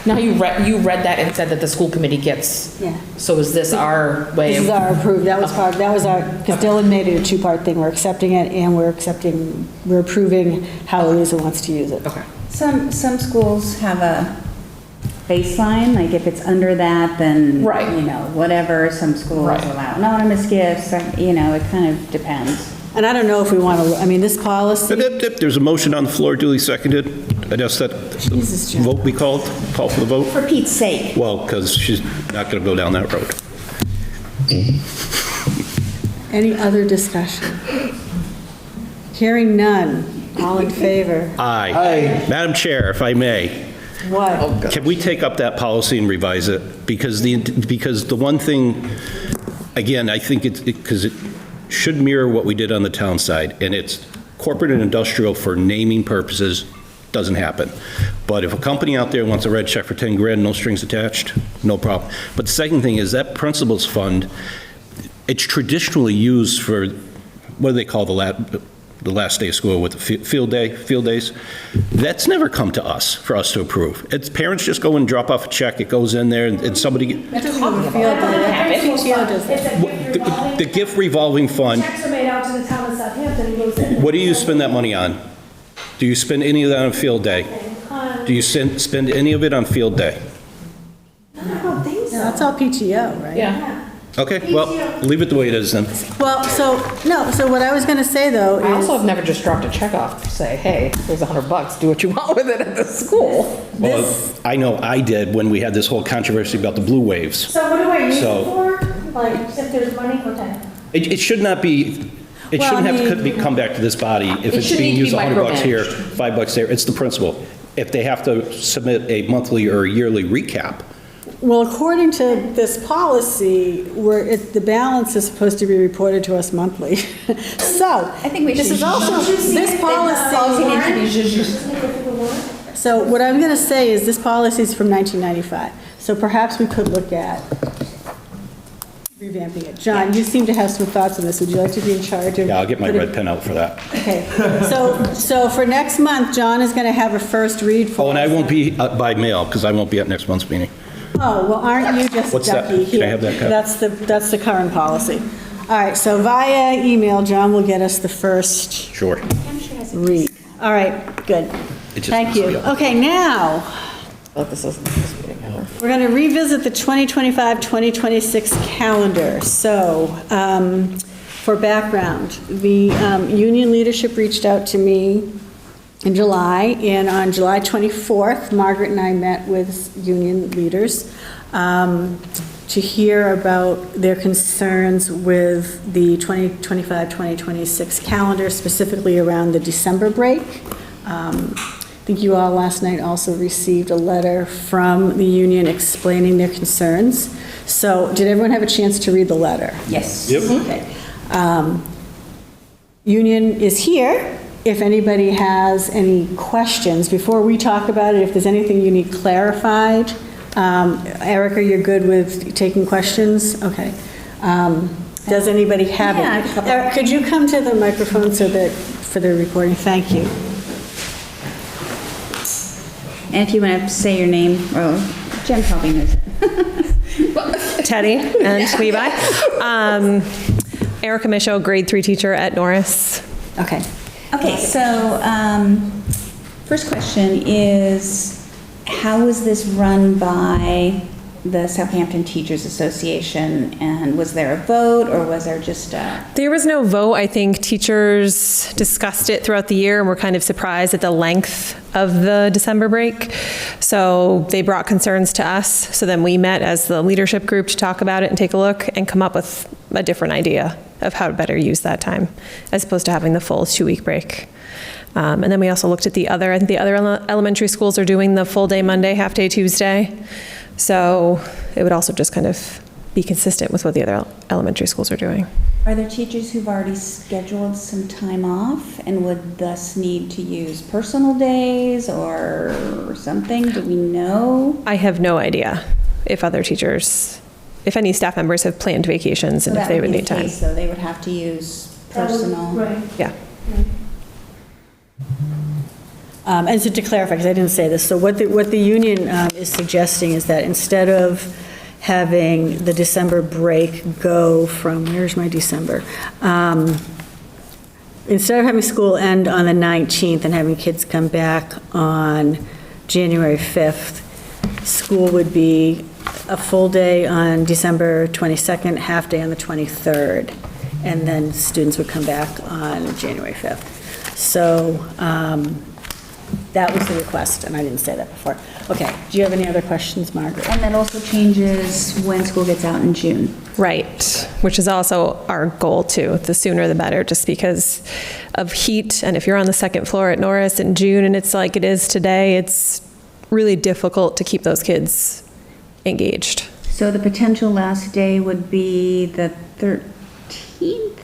Now, you read that and said that the school committee gets. Yeah. So is this our way This of? is our approved, that was our, because Dylan made it a two-part thing. We're accepting it and we're approving how Elisa wants to use it. Okay. Some schools have a baseline, like if it's under that, then, Right. whatever. Some schools Right. allow anonymous gifts, it kind of depends. And I don't know if we want to, this policy, There's a motion on the floor duly seconded. I guess that Jesus, Jen. vote be call for the vote? For Pete's sake. Well, because she's not going to go down that road. any other discussion? Hearing none, all in favor? Aye. Madam Chair, if I may, What? can we take up that policy and revise it? Because the one thing, again, I think because it should mirror what we did on the town side, and it's corporate and industrial for naming purposes, doesn't happen. But if a company out there wants a red check for 10 grand, no strings attached, no problem. But the second thing is that principals fund, it's traditionally used for, what do they call the last day of school with the field days? That's never come to us for us to approve. It's parents just go and drop off a check, it goes in there and somebody, That doesn't even feel that. PTO does that. It's a gift revolving. the gift revolving fund, Checks are made out to the town of Southampton and goes in. what do you spend that money on? Do you spend any of that on field day? Do you spend any of it on field day? I don't think so. No, that's all PTO, right? Yeah. Okay, well, leave it the way it is then. Well, so what I was going to say, though, I also is, have never just dropped a check off to say, hey, here's $100, do what you want with it at the school. Well, I know I did when we had this whole controversy about the blue waves. So what do I use it So- for? Like, if there's money, okay. It should not be, it Well, shouldn't I have to mean- come back to this body if it's shouldn't being need to used be $100 here, micromanaged. $5 there. It's the principal. If they have to submit a monthly or yearly recap, well, according to this policy, the balance is supposed to be reported to us monthly. So. I think we This should- is also, this policy. So what I'm going to say is this policy is from 1995. So perhaps we could look at revamping it. John, you seem to have some thoughts on this. Would you like to be in charge of? yeah, I'll get my putting- red pen out for that. Okay, so for next month, John is going to have a first read for us. Oh, and I won't be by mail because I won't be at next month's meeting. Oh, well, aren't you just What's that? ducky here? Can I have that cut? That's the current policy. All right, so via email, John will get us the first Sure. read. All right, good. It just Thank needs to be you. up. Okay, now, Oh, this isn't this meeting ever. we're going to revisit the 2025-2026 calendar. So, for background, the union leadership reached out to me in July, and on July 24th, Margaret and I met with union leaders to hear about their concerns with the 2025-2026 calendar, specifically around the December break. I think you all last night also received a letter from the union explaining their concerns. So did everyone have a chance to read the letter? Yes. Okay. Union is here. If anybody has any questions, before we talk about it, if there's anything you need clarified, Erica, you're good with taking questions? Okay. Does anybody have it? Yeah, a couple. Eric, could you come to the microphone so that, for the recording? Thank you. And if you want to say your name, or Jen probably knows it. Teddy and Levi. Erica Michaud, grade 3 teacher at Norris. Okay. Okay, so first question is, how was this run by the Southampton Teachers Association? And was there a vote, or was there just a... There was no vote. I think teachers discussed it throughout the year and were kind of surprised at the length of the December break. So they brought concerns to us. So then we met as the leadership group to talk about it and take a look and come up with a different idea of how to better use that time, as opposed to having the full 2-week break. And then we also looked at I think the other elementary schools are doing the full day Monday, half day Tuesday. So it would also just kind of be consistent with what the other elementary schools are doing. Are there teachers who've already scheduled some time off and would thus need to use personal days or something? Do we know? I have no idea if other teachers, if any staff members have planned vacations and if they would need time. So they would have to use personal. Right. Yeah. And so to clarify, because I didn't say this, so what the union is suggesting is that instead of having the December break go from, where's my December? Instead of having school end on the 19th and having kids come back on January 5th, school would be a full day on December 22nd, half day on the 23rd, and then students would come back on January 5th. So, that was the request, and I didn't say that before. Okay, do you have any other questions, Margaret? And that also changes when school gets out in June. Right, which is also our goal too. The sooner the better, just because of heat. And if you're on the second floor at Norris in June and it's like it is today, it's really difficult to keep those kids engaged. So the potential last day would be the 13th?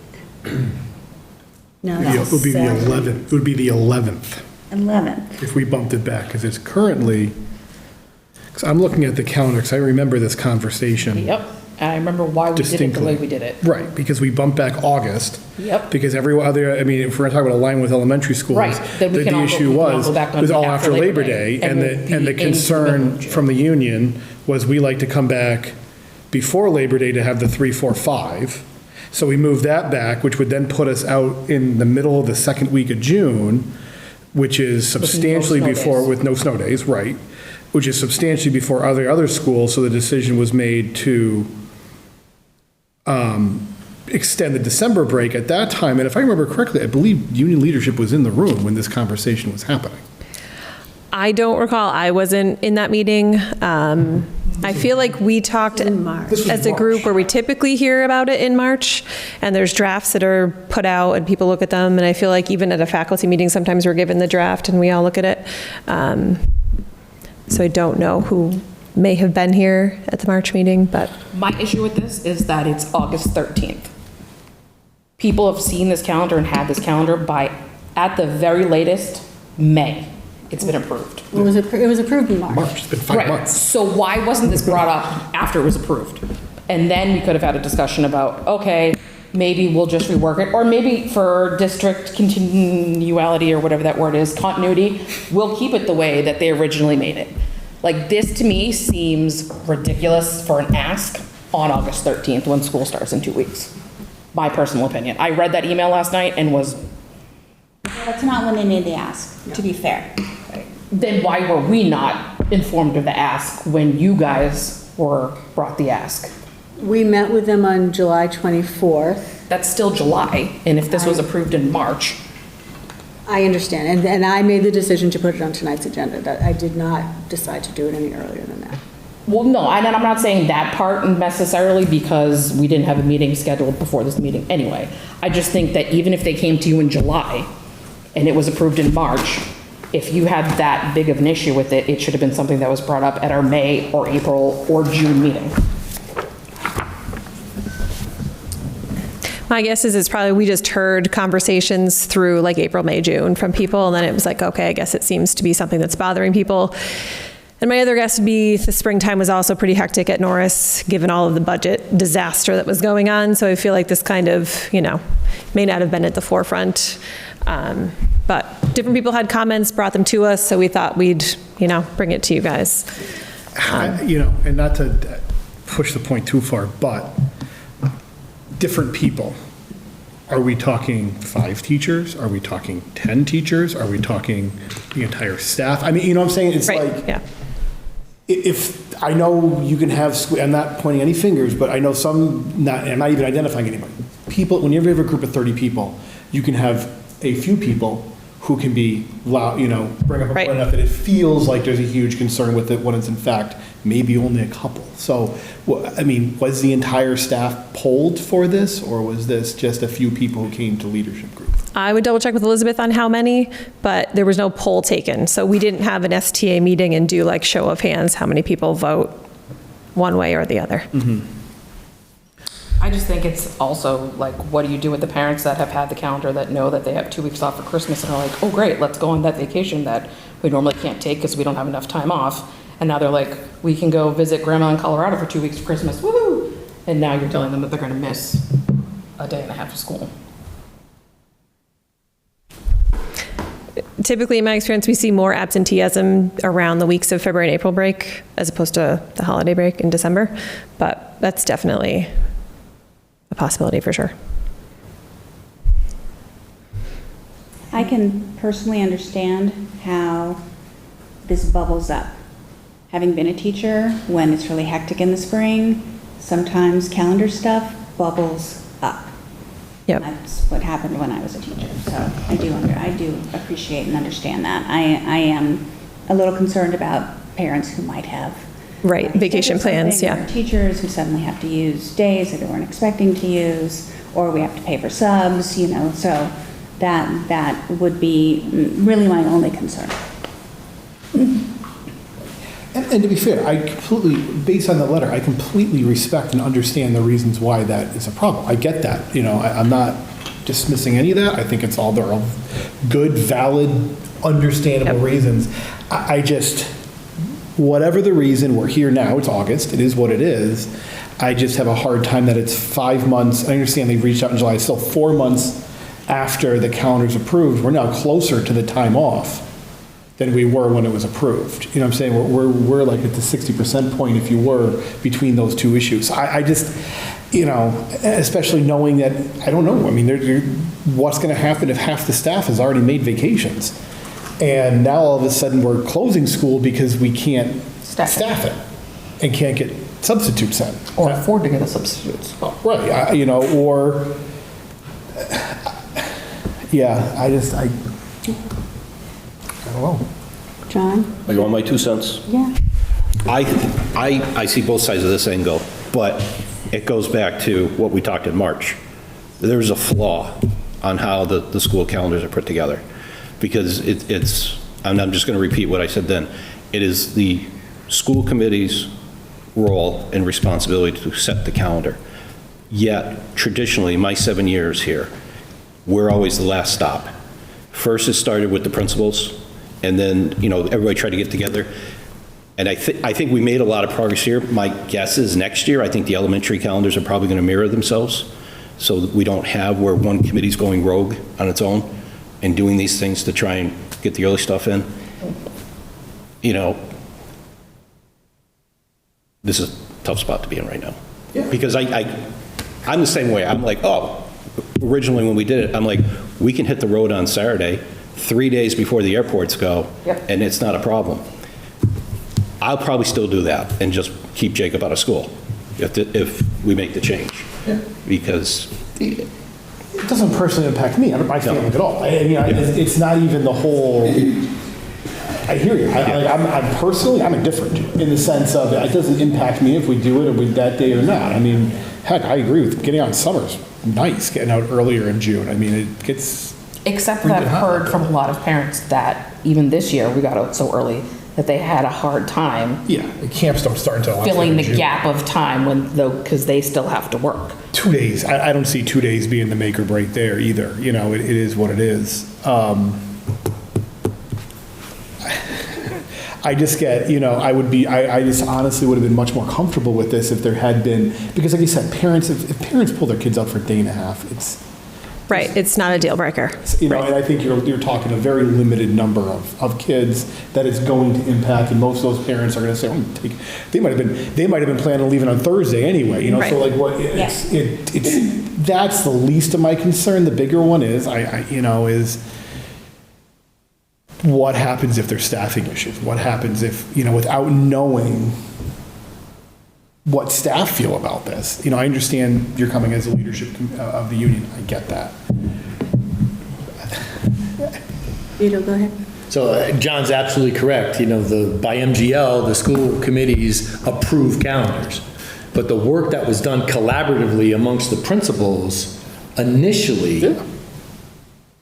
No, It would be the 11th. It would be the 11th. 11th. If we bumped it back, because it's currently, because I'm looking at the calendar, because I remember this conversation. Yep, I remember why we did it the Distinctly. way we did it. Right, because we bumped back August. Yep. Because every other, I mean, if we're talking about align with elementary schools. Right, then we the can all go- issue we can all was, go back on was all after after Labor Labor Day, Day, and and we'll the be into the middle concern of June. from the union was we like to come back before Labor Day to have the 3, 4, 5. So we moved that back, which would then put us out in the middle of the second week of June, which is substantially snow before, days. with no snow days, right, which is substantially before other schools, so the decision was made to extend the December break at that time, and if I remember correctly, I believe union leadership was in the room when this conversation was happening. I don't recall, I wasn't in that meeting. I feel like we talked as a group where we typically hear about it in March, and there's drafts that are put out and people look at them, and I feel like even at a faculty meeting, sometimes we're given the draft and we all look at it. So I don't know who may have been here at the March meeting, but. My issue with this is that it's August 13th. People have seen this calendar and had this calendar by, at the very latest, May. It's been approved. It was approved in March. March, it's been 5 Right. months. So why wasn't this brought up after it was approved? And then we could have had a discussion about, okay, maybe we'll just rework it, or maybe for district continuality, or whatever that word is, continuity, we'll keep it the way that they originally made it. Like, this to me seems ridiculous for an ask on August 13th when school starts in 2 weeks. My personal opinion. I read that email last night and was, That's not when they made the ask, to be fair. then why were we not informed of the ask when you guys were brought the ask? We met with them on July 24th. That's still July, and if this was approved in March, I understand, and I made the decision to put it on tonight's agenda. That I did not decide to do it any earlier than that. well, no, and I'm not saying that part necessarily because we didn't have a meeting scheduled before this meeting anyway. I just think that even if they came to you in July and it was approved in March, if you had that big of an issue with it, it should have been something that was brought up at our May or April or June meeting. My guess is it's probably, we just heard conversations through like April, May, June from people, and then it was like, okay, I guess it seems to be something that's bothering people. And my other guess would be the springtime was also pretty hectic at Norris, given all of the budget disaster that was going on. So I feel like this kind of, may not have been at the forefront. But different people had comments, brought them to us, so we thought we'd, bring it to you guys. And not to push the point too far, but different people. Are we talking 5 teachers? Are we talking 10 teachers? Are we talking the entire staff? I mean, you know what I'm saying? It's Right, like, yeah. if, I know you can have, I'm not pointing any fingers, but I know I'm not even identifying anybody. People, when you have a group of 30 people, you can have a few people who can be loud, bring up a Right. point enough that it feels like there's a huge concern with it when it's in fact maybe only a couple. So, was the entire staff polled for this, or was this just a few people who came to leadership group? I would double check with Elizabeth on how many, but there was no poll taken. So we didn't have an STA meeting and do like show of hands, how many people vote one way or the other. I just think it's also like, what do you do with the parents that have had the calendar that know that they have 2 weeks off for Christmas and are like, oh great, let's go on that vacation that we normally can't take because we don't have enough time off. And now they're like, we can go visit grandma in Colorado for 2 weeks for Christmas, woohoo! And now you're telling them that they're gonna miss a day and a half of school. Typically, in my experience, we see more absenteeism around the weeks of February and April break as opposed to the holiday break in December. But that's definitely a possibility for sure. I can personally understand how this bubbles up. Having been a teacher, when it's really hectic in the spring, sometimes calendar stuff bubbles up. Yep. That's what happened when I was a teacher. So I do appreciate and understand that. I am a little concerned about parents who might have Right, vacation plans, something, yeah. or teachers who suddenly have to use days that they weren't expecting to use, or we have to pay for subs, so that would be really my only concern. And to be fair, based on the letter, I completely respect and understand the reasons why that is a problem. I get that, I'm not dismissing any of that. I think they're all good, valid, understandable reasons. I just, whatever the reason, we're here now, it's August, it is what it is. I just have a hard time that it's 5 months. I understand they've reached out in July, it's still 4 months after the calendar's approved. We're now closer to the time off than we were when it was approved. You know what I'm saying? We're like at the 60% point, if you were, between those two issues. I just, especially knowing that, I don't know, what's going to happen if half the staff has already made vacations? And now all of a sudden we're closing school because we can't staff it and can't get substitutes in. Or afford to get the substitutes. Right, I don't know. John? You want my 2 cents? Yeah. I see both sides of this angle, but it goes back to what we talked in March. There's a flaw on how the school calendars are put together, because and I'm just going to repeat what I said then, it is the school committee's role and responsibility to set the calendar. Yet, traditionally, my 7 years here, we're always the last stop. First, it started with the principals, and then, everybody tried to get together. And I think we made a lot of progress here. My guess is next year, I think the elementary calendars are probably going to mirror themselves, so that we don't have where one committee's going rogue on its own and doing these things to try and get the early stuff in. This is a tough spot to be in right now. Yeah. Because I'm the same way. I'm like, originally when we did it, I'm like, we can hit the road on Saturday, 3 days before the airports go, and it's not a problem. I'll probably still do that and just keep Jacob out of school if we make the change. Yeah. Because it doesn't personally impact me, my family at all. It's not even the whole, I hear you. I'm personally, I'm indifferent in the sense of it doesn't impact me if we do it that day or not. Heck, I agree with getting out summer's nice, getting out earlier in June. It gets... Except that I've heard from a lot of parents that even this year, we got out so early, that they had a hard time. Yeah, the camps don't start until filling the gap of time because they still have to work. 2 days. I don't see 2 days being the make or break there either. It is what it is. I just get, I just honestly would have been much more comfortable with this if there had been, because like you said, if parents pull their kids out for a day and a half, it's Right, it's not a deal breaker. You know, and I think you're talking a very limited number of kids that it's going to impact, and most of those parents are going to say, they might have been planning on leaving on Thursday anyway, you know, so Right. like what, that's the least of my concern. The bigger one is, is what happens if there's staffing issues? What happens if, without knowing what staff feel about this? I understand you're coming as a leadership of the union. I get that. Vito, go ahead. So John's absolutely correct. By MGL, the school committees approve calendars. But the work that was done collaboratively amongst the principals initially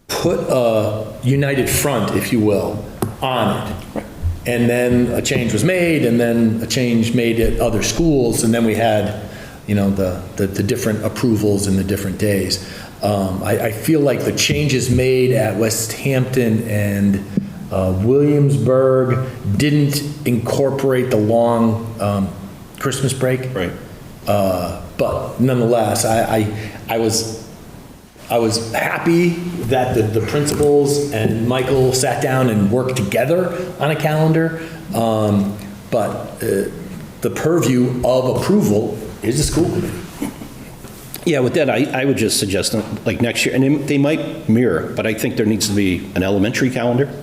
put a united front, if you will, on it. Right. And then a change was made, and then a change made at other schools, and then we had, the different approvals in the different days. I feel like the changes made at Westhampton and Williamsburg didn't incorporate the long Christmas break. Right. But nonetheless, I was happy that the principals and Michael sat down and worked together on a calendar. But the purview of approval is the school committee. Yeah, with that, I would just suggest, like next year, and they might mirror, but I think there needs to be an elementary calendar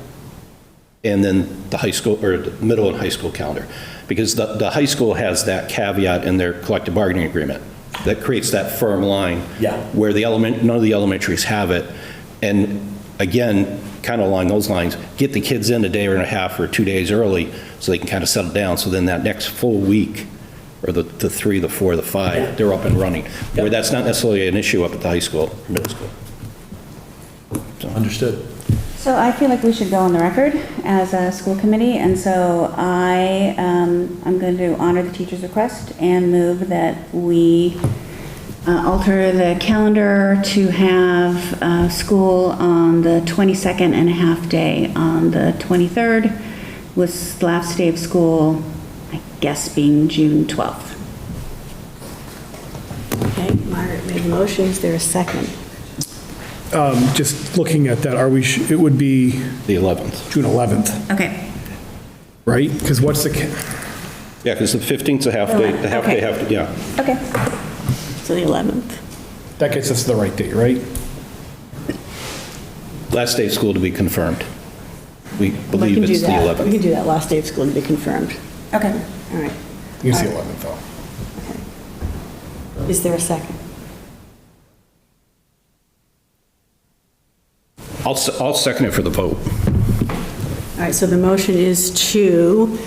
and then the high school, or the middle and high school calendar. Because the high school has that caveat in their collective bargaining agreement that creates that firm line. Yeah. Where none of the elementaries have it. And again, kind of along those lines, get the kids in a day and a half or 2 days early so they can kind of settle down. So then that next full week, or the 3, the 4, the 5, they're up and running. Yeah. Where that's not necessarily an issue up at the high school, or middle school. So. Understood. So I feel like we should go on the record as a school committee, and so I'm going to honor the teacher's request and move that we alter the calendar to have school on the 22nd and a half day on the 23rd, with last day of school, I guess, being June 12th. Okay, Margaret made the motion. Is there a second? Just looking at that, it would be The 11th. June 11th, Okay. right? Because what's the, Yeah, because the 15th's a half day, the half day, yeah. Okay. So the 11th. that gets us to the right date, right? Last day of school to be confirmed. We We can believe do it's the that. We 11th. can do that last day of school to be confirmed. Okay. All right. It's the 11th, though. Is there a second? I'll second it for the vote. All right, so the motion is to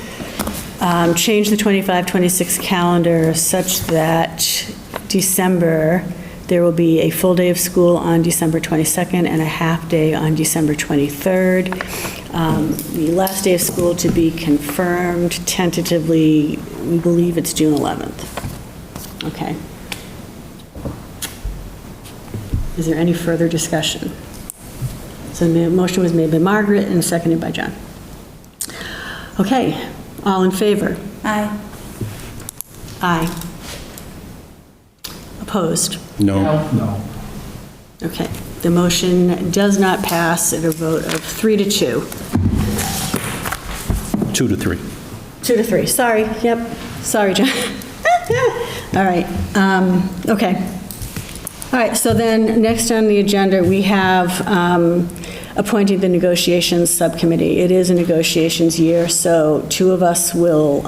change the 25-26 calendar such that December, there will be a full day of school on December 22nd and a half day on December 23rd. The last day of school to be confirmed tentatively, we believe it's June 11th. Okay. Is there any further discussion? So the motion was made by Margaret and seconded by John. Okay, all in favor? Aye. Aye. Opposed? No. No. Okay, the motion does not pass at a vote of 3-2. 2 to 3. 2-3, sorry, yep, sorry, John. All right, okay. All right, so then, next on the agenda, we have appointing the negotiations subcommittee. It is a negotiations year, so 2 of us will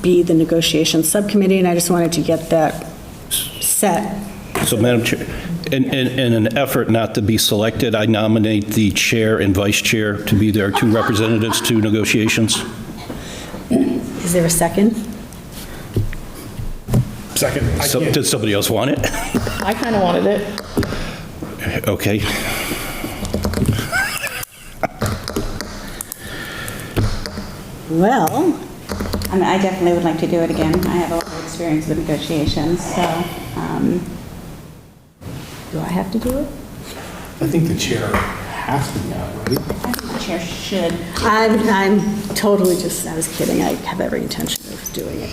be the negotiations subcommittee, and I just wanted to get that set. So, Madam Chair, in an effort not to be selected, I nominate the chair and vice chair to be their 2 representatives to negotiations. Is there a second? Second. Does somebody else want it? I kind of wanted it. Okay. Well, I mean, I definitely would like to do it again. I have a lot of experience with negotiations, so, do I have to do it? I think the chair has to be out, right? I think the chair should. I'm totally just, I was kidding. I have every intention of doing it.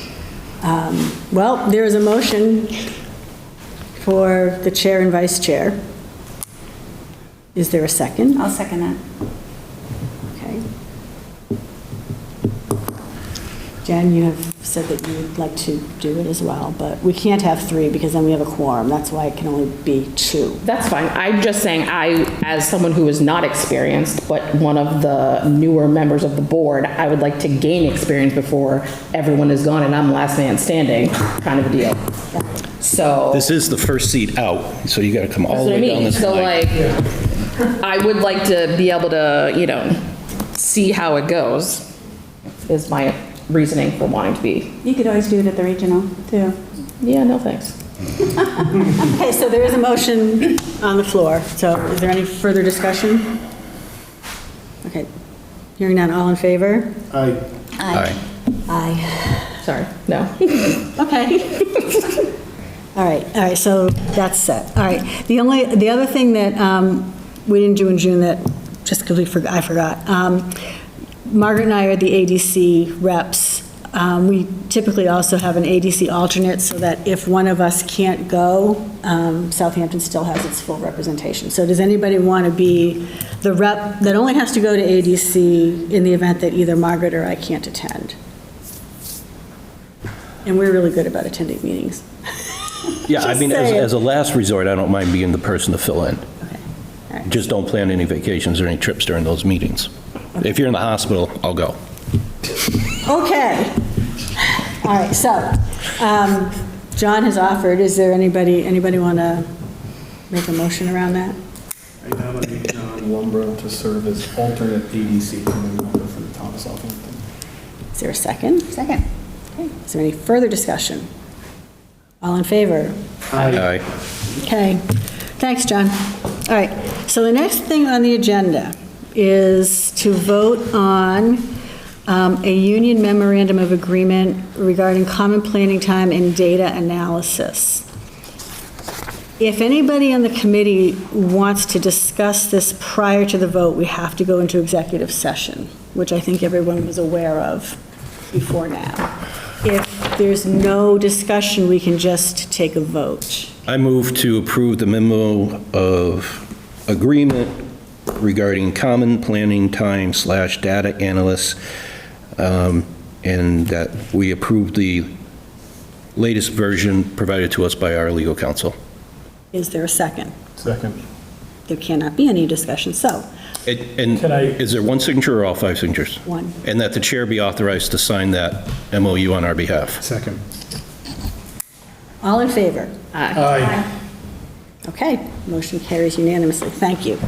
Well, there is a motion for the chair and vice chair. Is there a second? I'll second that. Okay. Jen, you have said that you would like to do it as well, but we can't have 3 because then we have a quorum. That's why it can only be 2. That's fine. I'm just saying, as someone who is not experienced, but one of the newer members of the board, I would like to gain experience before everyone is gone and I'm last man standing, kind of a deal. So. This is the first seat out, so you gotta come all the way down this So line. like, I would like to be able to, see how it goes, is my reasoning for wanting to be. You could always do it at the regional, too. Yeah, no thanks. Okay, so there is a motion on the floor. So is there any further discussion? Okay. Hearing none, all in favor? Aye. Aye. Aye. Sorry, no. Okay. All right, so that's set. All right, the other thing that we didn't do in June that, just because I forgot, Margaret and I are the ADC reps. We typically also have an ADC alternate so that if one of us can't go, Southampton still has its full representation. So does anybody want to be the rep that only has to go to ADC in the event that either Margaret or I can't attend? And we're really good about attending meetings. Yeah, I Just mean, saying. as a last resort, I don't mind being the person to fill in. Okay. All right. Just don't plan any vacations or any trips during those meetings. If you're in the hospital, I'll go. Okay. All right, so, John has offered, is there anybody want to make a motion around that? I nominate John Lumbrough to serve as alternate ADC committee member for the town of Southampton. Is there a second? Second. Okay. Is there any further discussion? All in favor? Aye. Okay, thanks, John. All right, so the next thing on the agenda is to vote on a union memorandum of agreement regarding common planning time and data analysis. If anybody on the committee wants to discuss this prior to the vote, we have to go into executive session, which I think everyone was aware of before now. If there's no discussion, we can just take a vote. I move to approve the memo of agreement regarding common planning time / data analysts, and that we approve the latest version provided to us by our legal counsel. Is there a second? Second. There cannot be any discussion, so, And Can I- is there one signature or all 5 signatures? one. And that the chair be authorized to sign that MOU on our behalf. Second. All in favor? Aye. Okay, motion carries unanimously. Thank you.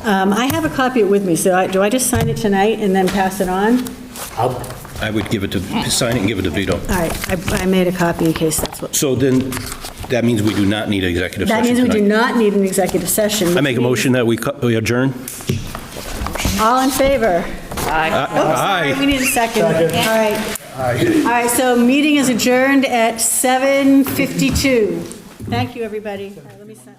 I have a copy with me, so do I just sign it tonight and then pass it on? I would give it to, sign it and give it to Vito. All right, I made a copy in case that's what. So then, that means we do not need an executive That session means we do tonight. not need an executive session. I make a motion that we adjourn? All in favor? Aye. Oh, sorry, we need a second. All right. All right, so meeting is adjourned at 7:52. Thank you, everybody. All right, let me sign.